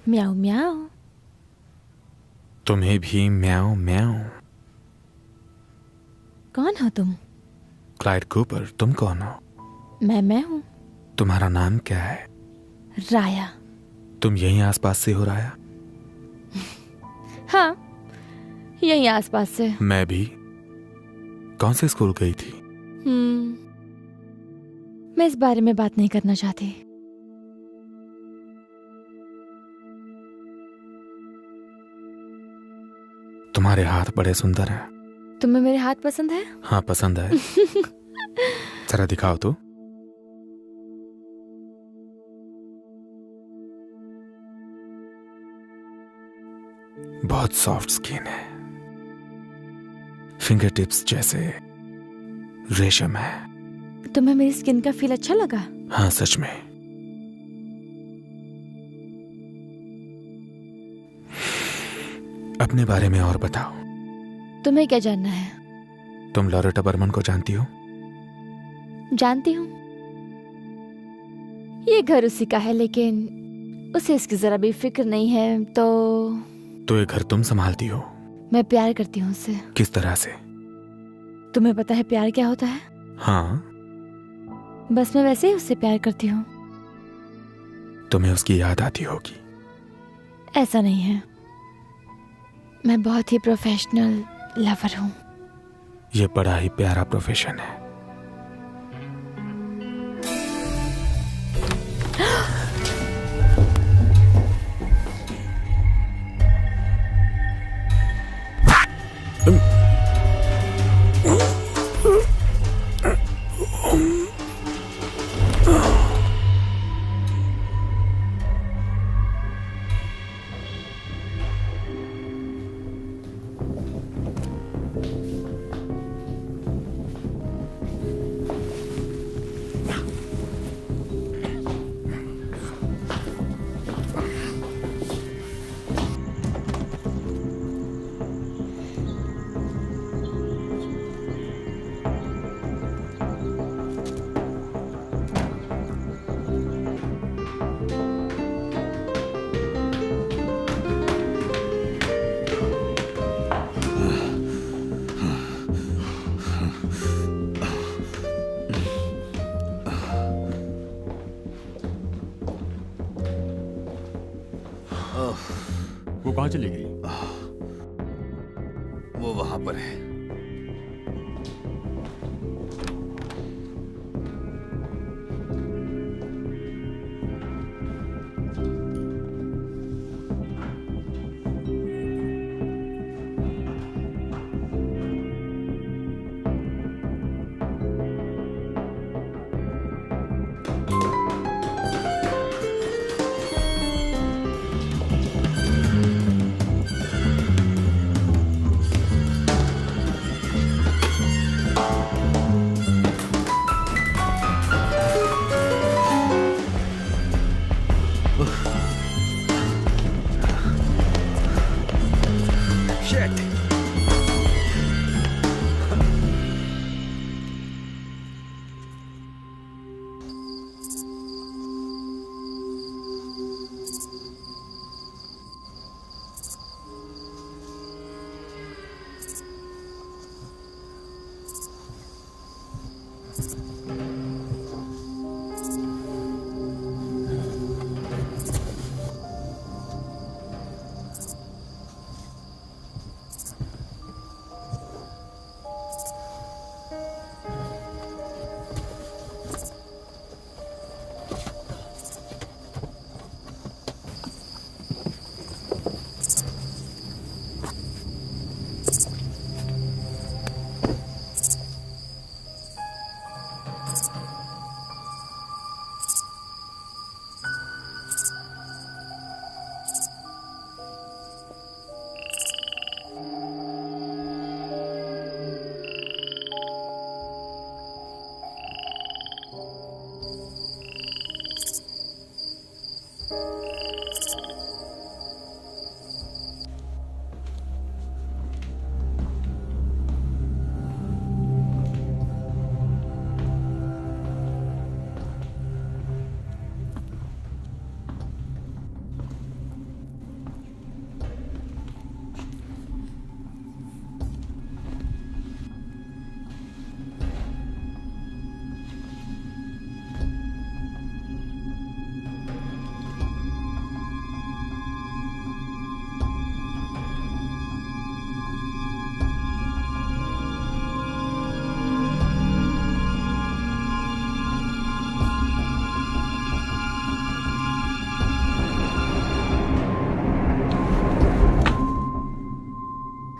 म्याऊ म्याऊ। तुम्हें भी म्याऊ म्याऊ। कौन हो तुम? Clyde Cooper. तुम कौन हो? मैं हूँ। तुम्हारा नाम क्या है? राया। तुम यहीं आसपास से हो राया? हाँ, यहीं आसपास से। मैं भी। कौन से स्कूल गई थी? मैं इस बारे में बात नहीं करना चाहती। तुम्हारे हाथ बड़े सुंदर हैं। तुम्हें मेरे हाथ पसंद है? हाँ, पसंद है। जरा दिखाओ तो। बहुत सॉफ्ट स्किन है, फिंगर टिप्स जैसे रेशम है। तुम्हें मेरी स्किन का फील अच्छा लगा? हाँ, सच में। अपने बारे में और बताओ। तुम्हें क्या जानना है? तुम लॉरेटा बर्मन को जानती हो? जानती हूँ। ये घर उसी का है, लेकिन उसे इसकी जरा भी फिक्र नहीं है। तो ये घर तुम संभालती हो? मैं प्यार करती हूँ उससे। किस तरह से? तुम्हें पता है प्यार क्या होता है? हाँ। बस मैं वैसे ही उससे प्यार करती हूँ। तुम्हें उसकी याद आती होगी? ऐसा नहीं है, मैं बहुत ही प्रोफेशनल लवर हूँ। ये बड़ा ही प्यारा प्रोफेशन है। कहाँ चली गई? वो वहां पर है।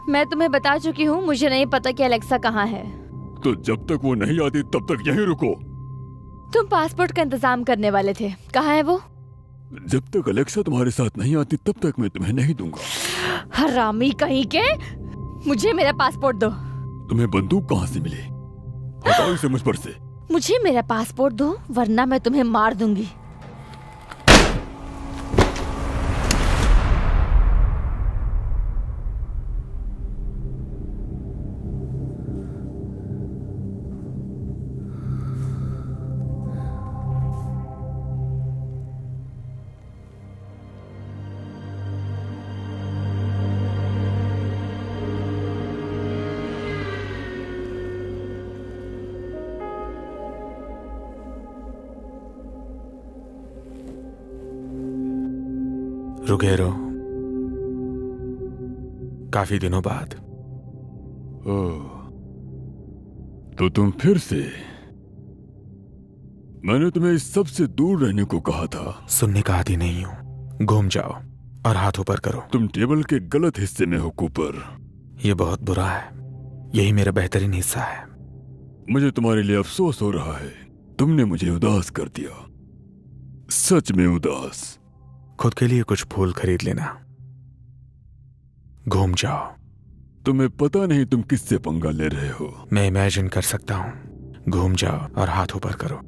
मैं तुम्हें बता चुकी हूँ, मुझे नहीं पता कि अलेक्सा कहाँ है। तो जब तक वो नहीं आती तब तक यहीं रुको। तुम पासपोर्ट का इंतजाम करने वाले थे, कहाँ है वो? जब तक अलेक्सा तुम्हारे साथ नहीं आती तब तक मैं तुम्हें नहीं दूंगा। हरामी कहीं के, मुझे मेरा पासपोर्ट दो। तुम्हें बंदूक कहाँ से मिली? हटाओ इसे मुझ पर से। मुझे मेरा पासपोर्ट दो वरना मैं तुम्हें मार दूंगी। रुकेरो, काफी दिनों बाद। तो तुम फिर से? मैंने तुम्हें इस सबसे दूर रहने को कहा था। सुनने का आदी नहीं हूं। घूम जाओ और हाथ ऊपर करो। तुम टेबल के गलत हिस्से में हो कूपर। यह बहुत बुरा है, यही मेरा बेहतरीन हिस्सा है। मुझे तुम्हारे लिए अफसोस हो रहा है, तुमने मुझे उदास कर दिया, सच में उदास। खुद के लिए कुछ फूल खरीद लेना। घूम जाओ। तुम्हें पता नहीं तुम किससे पंगा ले रहे हो। मैं इमेजिन कर सकता हूं। घूम जाओ और हाथ ऊपर करो।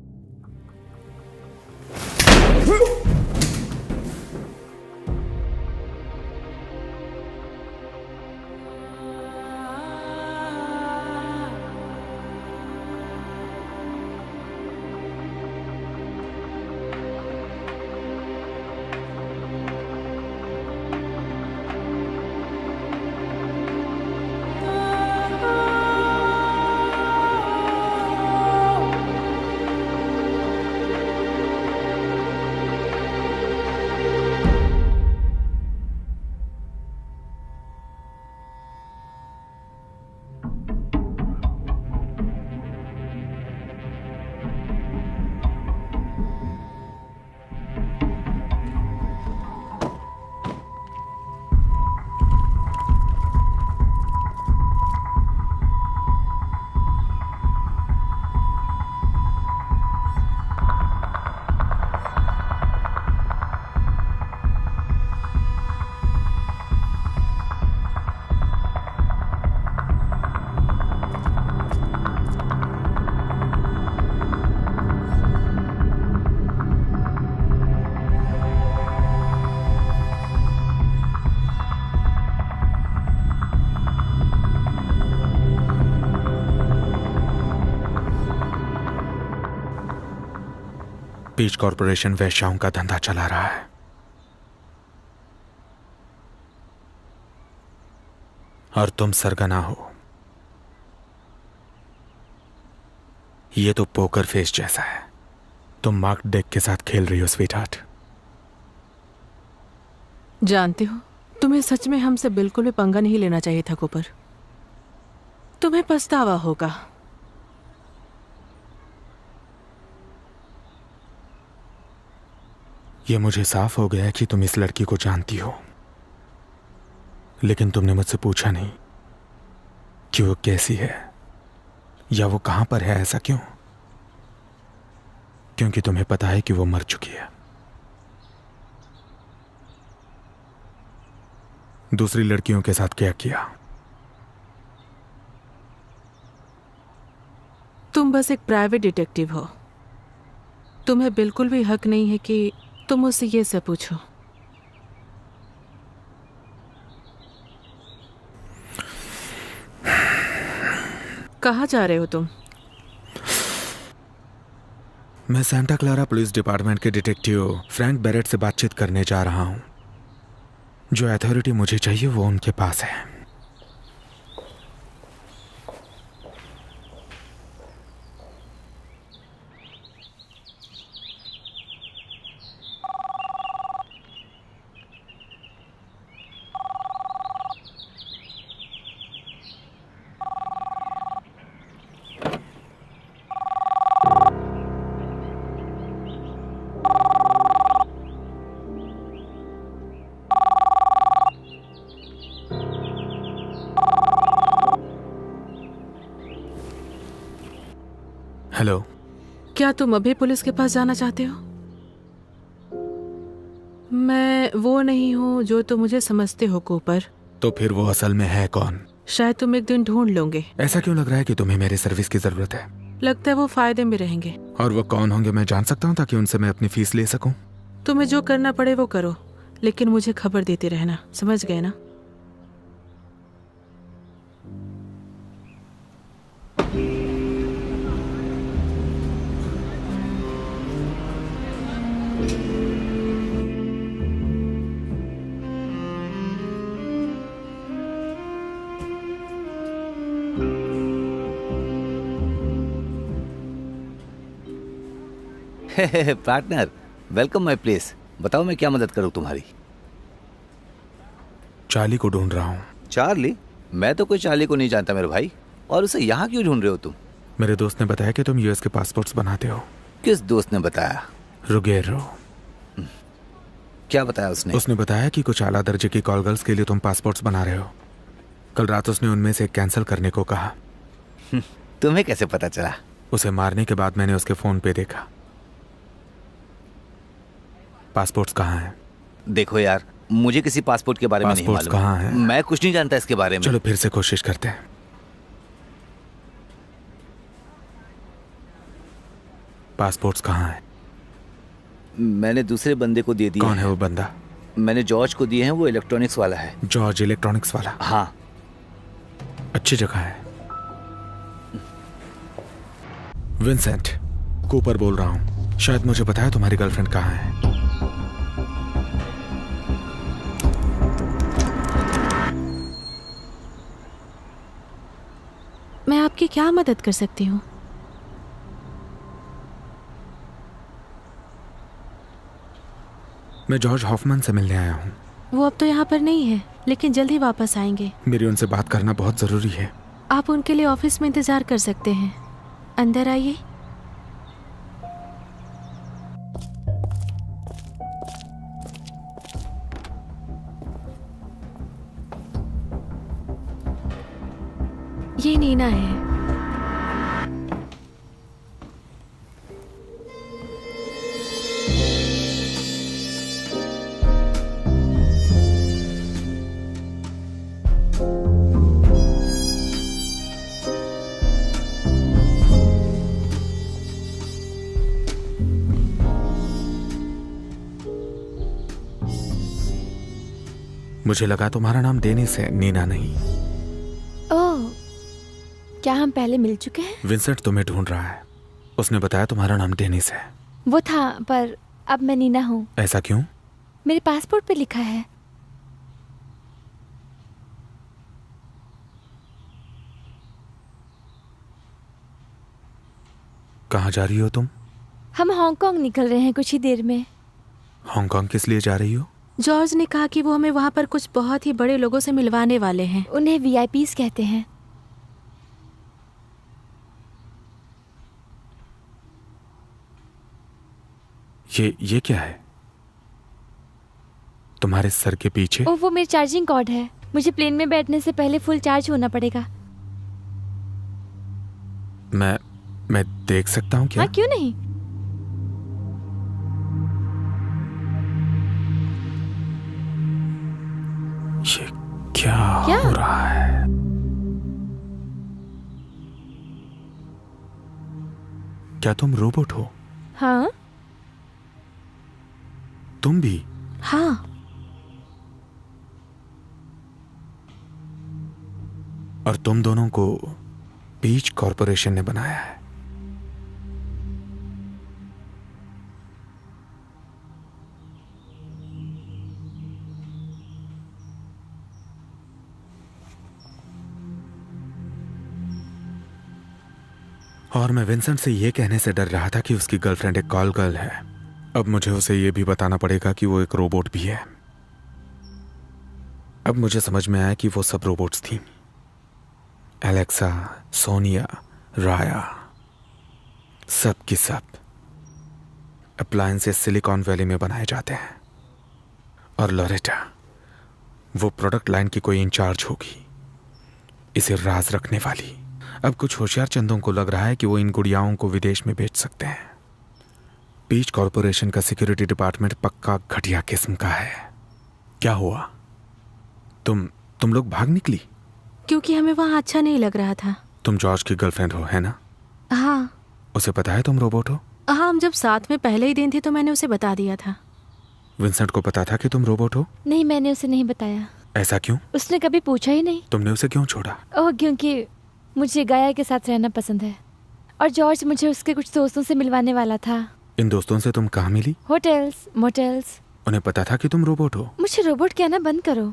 पीच कॉरपोरेशन वैश्याओं का धंधा चला रहा है। और तुम सरगना हो। ये तो पोकर फेस जैसा है। तुम मार्क डेक के साथ खेल रही हो स्वीटहार्ट। जानते हो, तुम्हें सच में हमसे बिल्कुल भी पंगा नहीं लेना चाहिए था कूपर। तुम्हें पछतावा होगा। ये मुझे साफ हो गया है कि तुम इस लड़की को जानती हो, लेकिन तुमने मुझसे पूछा नहीं कि वो कैसी है या वो कहां पर है। ऐसा क्यों? क्योंकि तुम्हें पता है कि वो मर चुकी है। दूसरी लड़कियों के साथ क्या किया? तुम बस एक प्राइवेट डिटेक्टिव हो। तुम्हें बिल्कुल भी हक नहीं है कि तुम मुझसे ये सब पूछो। कहाँ जा रहे हो तुम? मैं सेंटा क्लारा पुलिस डिपार्टमेंट के डिटेक्टिव फ्रैंक बैरेट से बातचीत करने जा रहा हूं। जो अथॉरिटी मुझे चाहिए वो उनके पास है। हेलो। क्या तुम अभी पुलिस के पास जाना चाहते हो? मैं वो नहीं हूँ जो तुम मुझे समझते हो कूपर। तो फिर वो असल में है कौन? शायद तुम एक दिन ढूंढ लोगे। ऐसा क्यों लग रहा है कि तुम्हें मेरी सर्विस की जरूरत है? लगता है वो फायदे में रहेंगे। और वो कौन होंगे मैं जान सकता हूँ ताकि उनसे मैं अपनी फीस ले सकूं? तुम्हें जो करना पड़े वो करो, लेकिन मुझे खबर देते रहना, समझ गए ना? Partner, welcome my place. बताओ मैं क्या मदद करूं तुम्हारी? चार्ली को ढूंढ रहा हूँ। चार्ली? मैं तो कोई चार्ली को नहीं जानता मेरे भाई। और उसे यहाँ क्यों ढूंढ रहे हो तुम? मेरे दोस्त ने बताया कि तुम यूएस के पासपोर्ट्स बनाते हो। किस दोस्त ने बताया? रुगेरो। क्या बताया उसने? उसने बताया कि कुछ आला दर्जे की कॉल गर्ल्स के लिए तुम पासपोर्ट्स बना रहे हो। कल रात उसने उनमें से कैंसिल करने को कहा। तुम्हें कैसे पता चला? उसे मारने के बाद मैंने उसके फोन पे देखा। पासपोर्ट्स कहाँ हैं? देखो यार, मुझे किसी पासपोर्ट के बारे में नहीं मालूम। पासपोर्ट्स कहाँ हैं? मैं कुछ नहीं जानता इसके बारे में। चलो फिर से कोशिश करते हैं। पासपोर्ट्स कहाँ हैं? मैंने दूसरे बंदे को दे दिए। कौन है वो बंदा? मैंने जॉर्ज को दिए हैं, वो इलेक्ट्रॉनिक्स वाला है। जॉर्ज इलेक्ट्रॉनिक्स वाला? हाँ। अच्छी जगह है। विंसेंट, कूपर बोल रहा हूँ। शायद मुझे पता है तुम्हारी गर्लफ्रेंड कहाँ है। मैं आपकी क्या मदद कर सकती हूँ? मैं जॉर्ज हॉफमैन से मिलने आया हूँ। वो अब तो यहाँ पर नहीं है, लेकिन जल्द ही वापस आएंगे। मेरी उनसे बात करना बहुत जरूरी है। आप उनके लिए ऑफिस में इंतजार कर सकते हैं। अंदर आइए। ये नीना है। मुझे लगा तुम्हारा नाम डेनिस है, नीना नहीं। ओह, क्या हम पहले मिल चुके हैं? विंसेंट तुम्हें ढूंढ रहा है। उसने बताया तुम्हारा नाम डेनिस है। वो था, पर अब मैं नीना हूँ। ऐसा क्यों? मेरे पासपोर्ट पे लिखा है। कहाँ जा रही हो तुम? हम हांगकांग निकल रहे हैं कुछ ही देर में। हांगकांग किस लिए जा रही हो? जॉर्ज ने कहा कि वो हमें वहाँ पर कुछ बहुत ही बड़े लोगों से मिलवाने वाले हैं। उन्हें VIPs कहते हैं। ये क्या है तुम्हारे सर के पीछे? ओह, वो मेरी चार्जिंग कॉर्ड है। मुझे प्लेन में बैठने से पहले फुल चार्ज होना पड़ेगा। मैं देख सकता हूँ क्या? हाँ, क्यों नहीं। ये क्या हो रहा है? क्या तुम रोबोट हो? हाँ। तुम भी? हाँ। और तुम दोनों को पीच कॉरपोरेशन ने बनाया है। और मैं विंसेंट से ये कहने से डर रहा था कि उसकी गर्लफ्रेंड एक कॉल गर्ल है। अब मुझे उसे ये भी बताना पड़ेगा कि वो एक रोबोट भी है। अब मुझे समझ में आया कि वो सब रोबोट्स थी। एलेक्सा, सोनिया, राया, सब की सब अप्लायंसेस सिलिकॉन वैली में बनाए जाते हैं। और लोरेटा वो प्रोडक्ट लाइन की कोई इंचार्ज होगी, इसे राज रखने वाली। अब कुछ होशियार चंदों को लग रहा है कि वो इन गुड़ियाओं को विदेश में बेच सकते हैं। पीच कॉरपोरेशन का सिक्योरिटी डिपार्टमेंट पक्का घटिया किस्म का है। क्या हुआ? तुम लोग भाग निकली? क्योंकि हमें वहाँ अच्छा नहीं लग रहा था। तुम जॉर्ज की गर्लफ्रेंड हो, है ना? हाँ। उसे पता है तुम रोबोट हो? हाँ, हम जब साथ में पहले ही दिन थे तो मैंने उसे बता दिया था। विंसेंट को पता था कि तुम रोबोट हो? नहीं, मैंने उसे नहीं बताया। ऐसा क्यों? उसने कभी पूछा ही नहीं। तुमने उसे क्यों छोड़ा? ओह, क्योंकि मुझे गाया के साथ रहना पसंद है और जॉर्ज मुझे उसके कुछ दोस्तों से मिलवाने वाला था। इन दोस्तों से तुम कहाँ मिली? Hotels, motels. उन्हें पता था कि तुम रोबोट हो? मुझे रोबोट कहना बंद करो,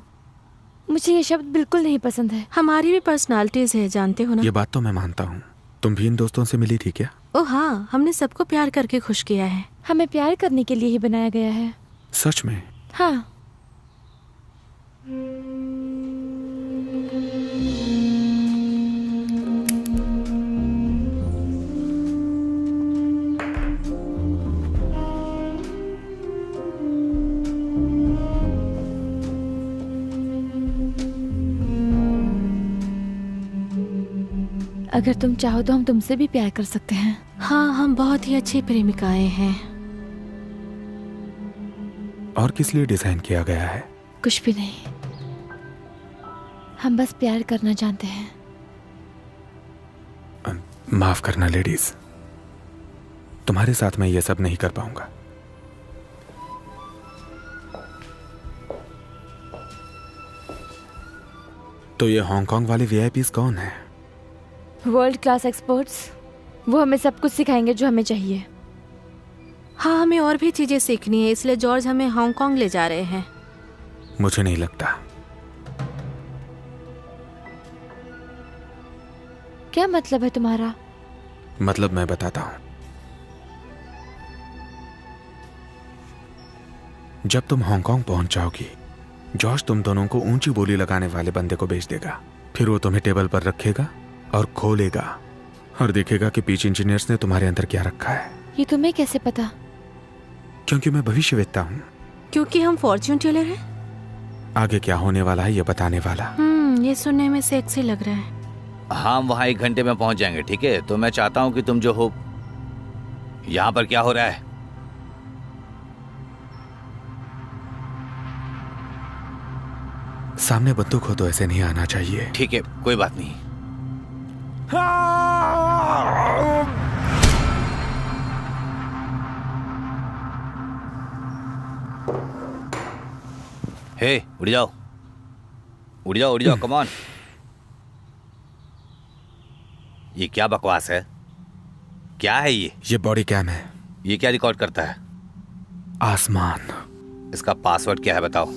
मुझे ये शब्द बिल्कुल नहीं पसंद है। हमारी भी पर्सनालिटीज है, जानते हो ना। ये बात तो मैं मानता हूँ। तुम भी इन दोस्तों से मिली थी क्या? ओह हाँ, हमने सबको प्यार करके खुश किया है। हमें प्यार करने के लिए ही बनाया गया है। सच में? हाँ। अगर तुम चाहो तो हम तुमसे भी प्यार कर सकते हैं। हाँ, हम बहुत ही अच्छी प्रेमिकाएं हैं। और किस लिए डिजाइन किया गया है? कुछ भी नहीं, हम बस प्यार करना जानते हैं। माफ करना लेडीज, तुम्हारे साथ मैं ये सब नहीं कर पाऊंगा। तो ये हांगकांग वाले VIPs कौन है? World class experts. वो हमें सब कुछ सिखाएंगे जो हमें चाहिए। हाँ, हमें और भी चीजें सीखनी है, इसलिए जॉर्ज हमें हांगकांग ले जा रहे हैं। मुझे नहीं लगता। क्या मतलब है तुम्हारा? मतलब मैं बताता हूं। जब तुम हांगकांग पहुंच जाओगी, जॉर्ज तुम दोनों को ऊंची बोली लगाने वाले बंदे को भेज देगा। फिर वो तुम्हें टेबल पर रखेगा और खोलेगा और देखेगा कि पीच इंजीनियर्स ने तुम्हारे अंदर क्या रखा है। ये तुम्हें कैसे पता? क्योंकि मैं भविष्यवेत्ता हूँ। क्योंकि हम फॉर्च्यून टेलर हैं। आगे क्या होने वाला है ये बताने वाला। ये सुनने में सेक्सी लग रहा है। हाँ, वहाँ 1 घंटे में पहुँच जाएंगे, ठीक है? तो मैं चाहता हूँ कि तुम जो हो, यहाँ पर क्या हो रहा है? सामने बंदूक हो तो ऐसे नहीं आना चाहिए। ठीक है, कोई बात नहीं। हे, उड़ जाओ, उड़ जाओ, उड़ जाओ, कम ऑन। ये क्या बकवास है? क्या है ये? ये बॉडी कैम है। ये क्या रिकॉर्ड करता है? आसमान। इसका पासवर्ड क्या है बताओ?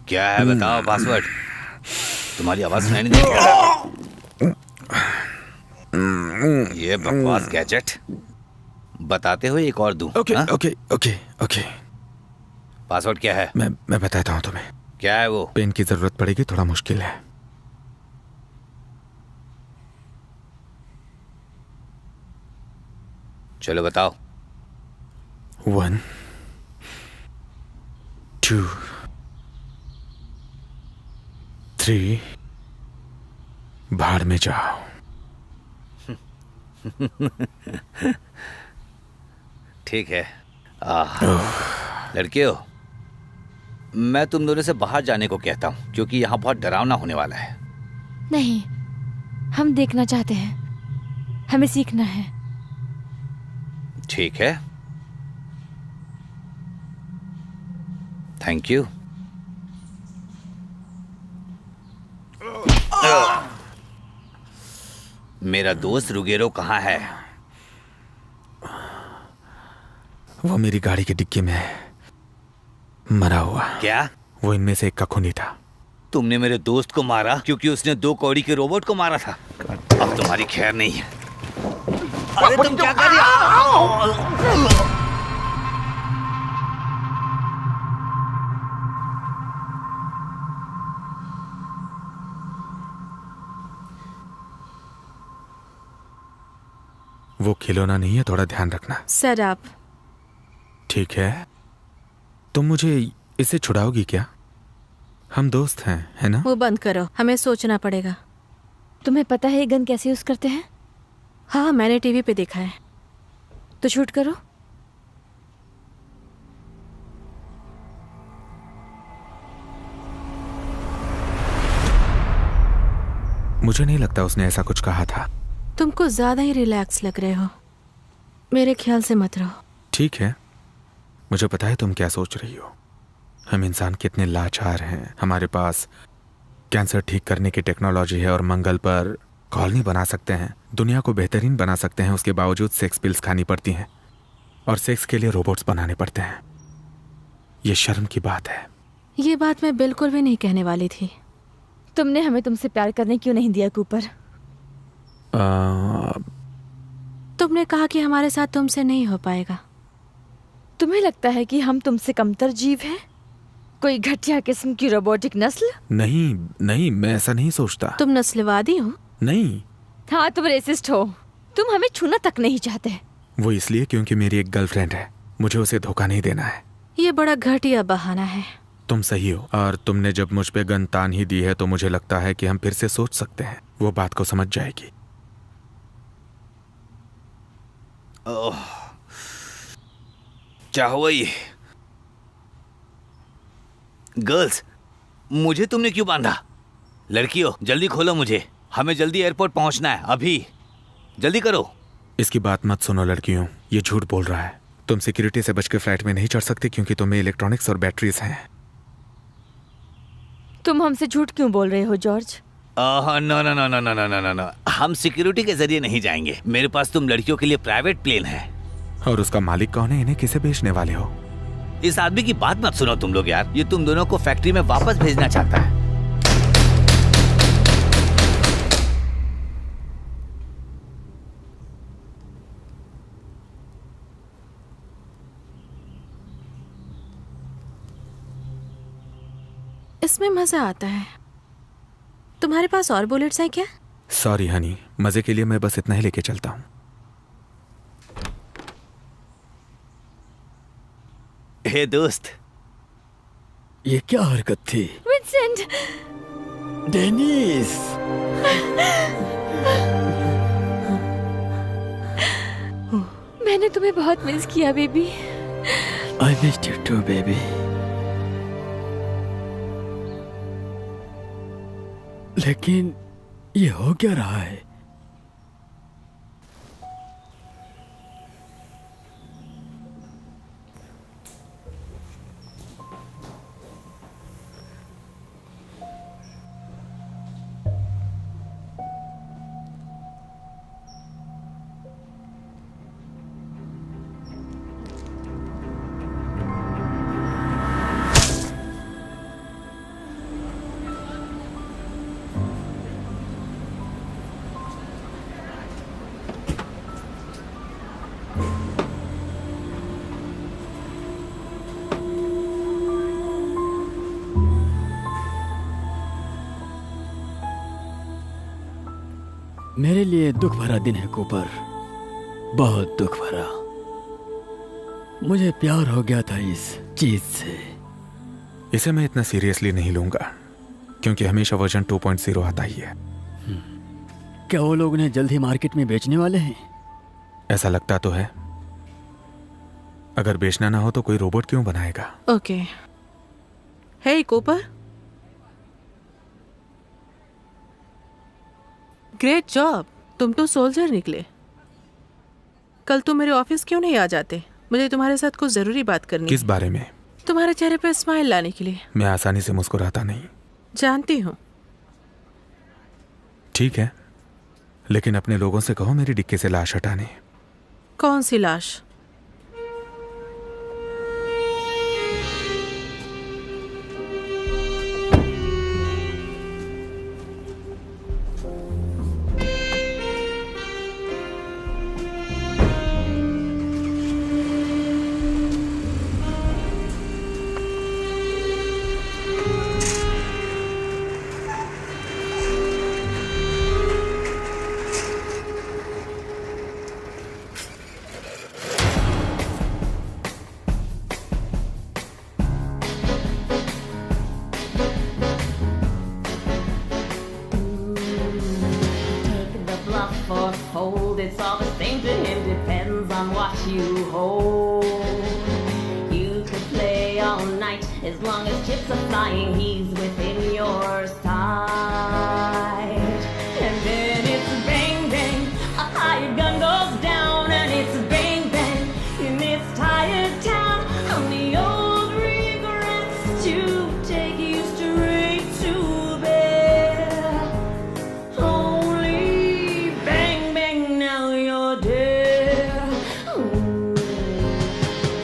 क्या है बताओ पासवर्ड? तुम्हारी आवाज सुनाई नहीं देती क्या? ये बकवास गैजेट बताते हुए एक और दूं? ओके। पासवर्ड क्या है? मैं बताता हूँ तुम्हें। क्या है वो? पेन की जरूरत पड़ेगी, थोड़ा मुश्किल है। चलो बताओ। 1 2 3 भाड़ में जाओ। ठीक है। लड़के हो, मैं तुम दोनों से बाहर जाने को कहता हूँ क्योंकि यहाँ बहुत डरावना होने वाला है। नहीं, हम देखना चाहते हैं, हमें सीखना है। ठीक है, थैंक यू। मेरा दोस्त रुगेरो कहाँ है? वो मेरी गाड़ी की डिक्की में मरा हुआ। क्या? वो इनमें से एक का खूनी था। तुमने मेरे दोस्त को मारा क्योंकि उसने 2 कौड़ी के रोबोट को मारा था। अब तुम्हारी खैर नहीं है। अरे तुम क्या कर रहे हो? वो खिलौना नहीं है, थोड़ा ध्यान रखना। सर आप। ठीक है, तुम मुझे इससे छुड़ाओगी क्या? हम दोस्त हैं, है ना? वो बंद करो, हमें सोचना पड़ेगा। तुम्हें पता है ये गन कैसे यूज करते हैं? हाँ, मैंने टीवी पे देखा है। तो शूट करो। मुझे नहीं लगता उसने ऐसा कुछ कहा था। तुमको ज्यादा ही रिलैक्स लग रहे हो, मेरे ख्याल से मत रहो। ठीक है, मुझे पता है तुम क्या सोच रही हो। हम इंसान कितने लाचार हैं। हमारे पास कैंसर ठीक करने की टेक्नोलॉजी है और मंगल पर कॉलोनी बना सकते हैं, दुनिया को बेहतरीन बना सकते हैं। उसके बावजूद सेक्स पिल्स खानी पड़ती हैं और सेक्स के लिए रोबोट्स बनाने पड़ते हैं। ये शर्म की बात है। ये बात मैं बिल्कुल भी नहीं कहने वाली थी। तुमने हमें तुमसे प्यार करने क्यों नहीं दिया कूपर? तुमने कहा कि हमारे साथ तुमसे नहीं हो पाएगा। तुम्हें लगता है कि हम तुमसे कमतर जीव हैं? कोई घटिया किस्म की रोबोटिक नस्ल? नहीं, मैं ऐसा नहीं सोचता। तुम नस्लवादी हो? नहीं। हाँ, तुम रेसिस्ट हो। तुम हमें छूना तक नहीं चाहते। वो इसलिए क्योंकि मेरी एक गर्लफ्रेंड है, मुझे उसे धोखा नहीं देना है। ये बड़ा घटिया बहाना है। तुम सही हो, और तुमने जब मुझ पे गन तान ही दी है तो मुझे लगता है कि हम फिर से सोच सकते हैं। वो बात को समझ जाएगी। क्या हुआ ये? गर्ल्स, मुझे तुमने क्यों बांधा? लड़कियों, जल्दी खोलो मुझे, हमें जल्दी एयरपोर्ट पहुंचना है, अभी जल्दी करो। इसकी बात मत सुनो लड़कियों, ये झूठ बोल रहा है। तुम सिक्योरिटी से बच के फ्लाइट में नहीं चढ़ सकती क्योंकि तुम्हें इलेक्ट्रॉनिक्स और बैटरीज हैं। तुम हमसे झूठ क्यों बोल रहे हो जॉर्ज? नो, हम सिक्योरिटी के जरिए नहीं जाएंगे। मेरे पास तुम लड़कियों के लिए प्राइवेट प्लेन है। और उसका मालिक कौन है? इन्हें किसे बेचने वाले हो? इस आदमी की बात मत सुनो तुम लोग यार, ये तुम दोनों को फैक्ट्री में वापस भेजना चाहता है। इसमें मजा आता है। तुम्हारे पास और बुलेट्स हैं क्या? सॉरी हनी, मजे के लिए मैं बस इतना ही लेके चलता हूँ। हे दोस्त, ये क्या हरकत थी? विंसेंट! डेनिस! मैंने तुम्हें बहुत मिस किया baby. I missed you too, baby. लेकिन ये हो क्या रहा है? मेरे लिए दुख भरा दिन है कूपर, बहुत दुख भरा। मुझे प्यार हो गया था इस चीज से। इसे मैं इतना सीरियसली नहीं लूंगा क्योंकि हमेशा वर्जन 2.0 आता ही है। क्या वो लोग उन्हें जल्द ही मार्केट में बेचने वाले हैं? ऐसा लगता तो है। अगर बेचना ना हो तो कोई रोबोट क्यों बनाएगा? ओके। हे कूपर, ग्रेट जॉब, तुम तो सोल्जर निकले। कल तुम मेरे ऑफिस क्यों नहीं आ जाते? मुझे तुम्हारे साथ कुछ जरूरी बात करनी। किस बारे में? तुम्हारे चेहरे पर स्माइल लाने के लिए। मैं आसानी से मुस्कुराता नहीं। जानती हूँ। ठीक है, लेकिन अपने लोगों से कहो मेरी डिक्की से लाश हटाने। कौन सी लाश? or fold, it's all the same to him, depends on what you hold. You could play all night, as long as chips are flying, he's within your sight. And then it's bang bang, a hired gun goes down, and it's bang bang in this tired town. On the old regrets to take you straight to bed. Only bang bang, now you're dead. Ooh.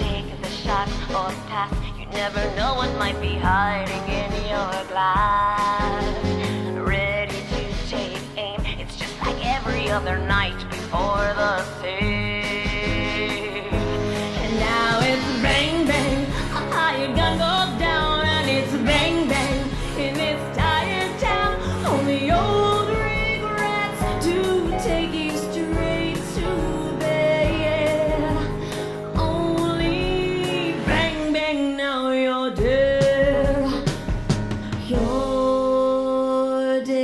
Take the shot or pass, you never know what might be hiding in your glass. Ready to take aim, it's just like every other night before the save. And now it's bang bang, a hired gun goes down, and it's bang bang in this tired town. Only old regrets to take you straight to bed. Only bang bang, now you're dead. You're dead.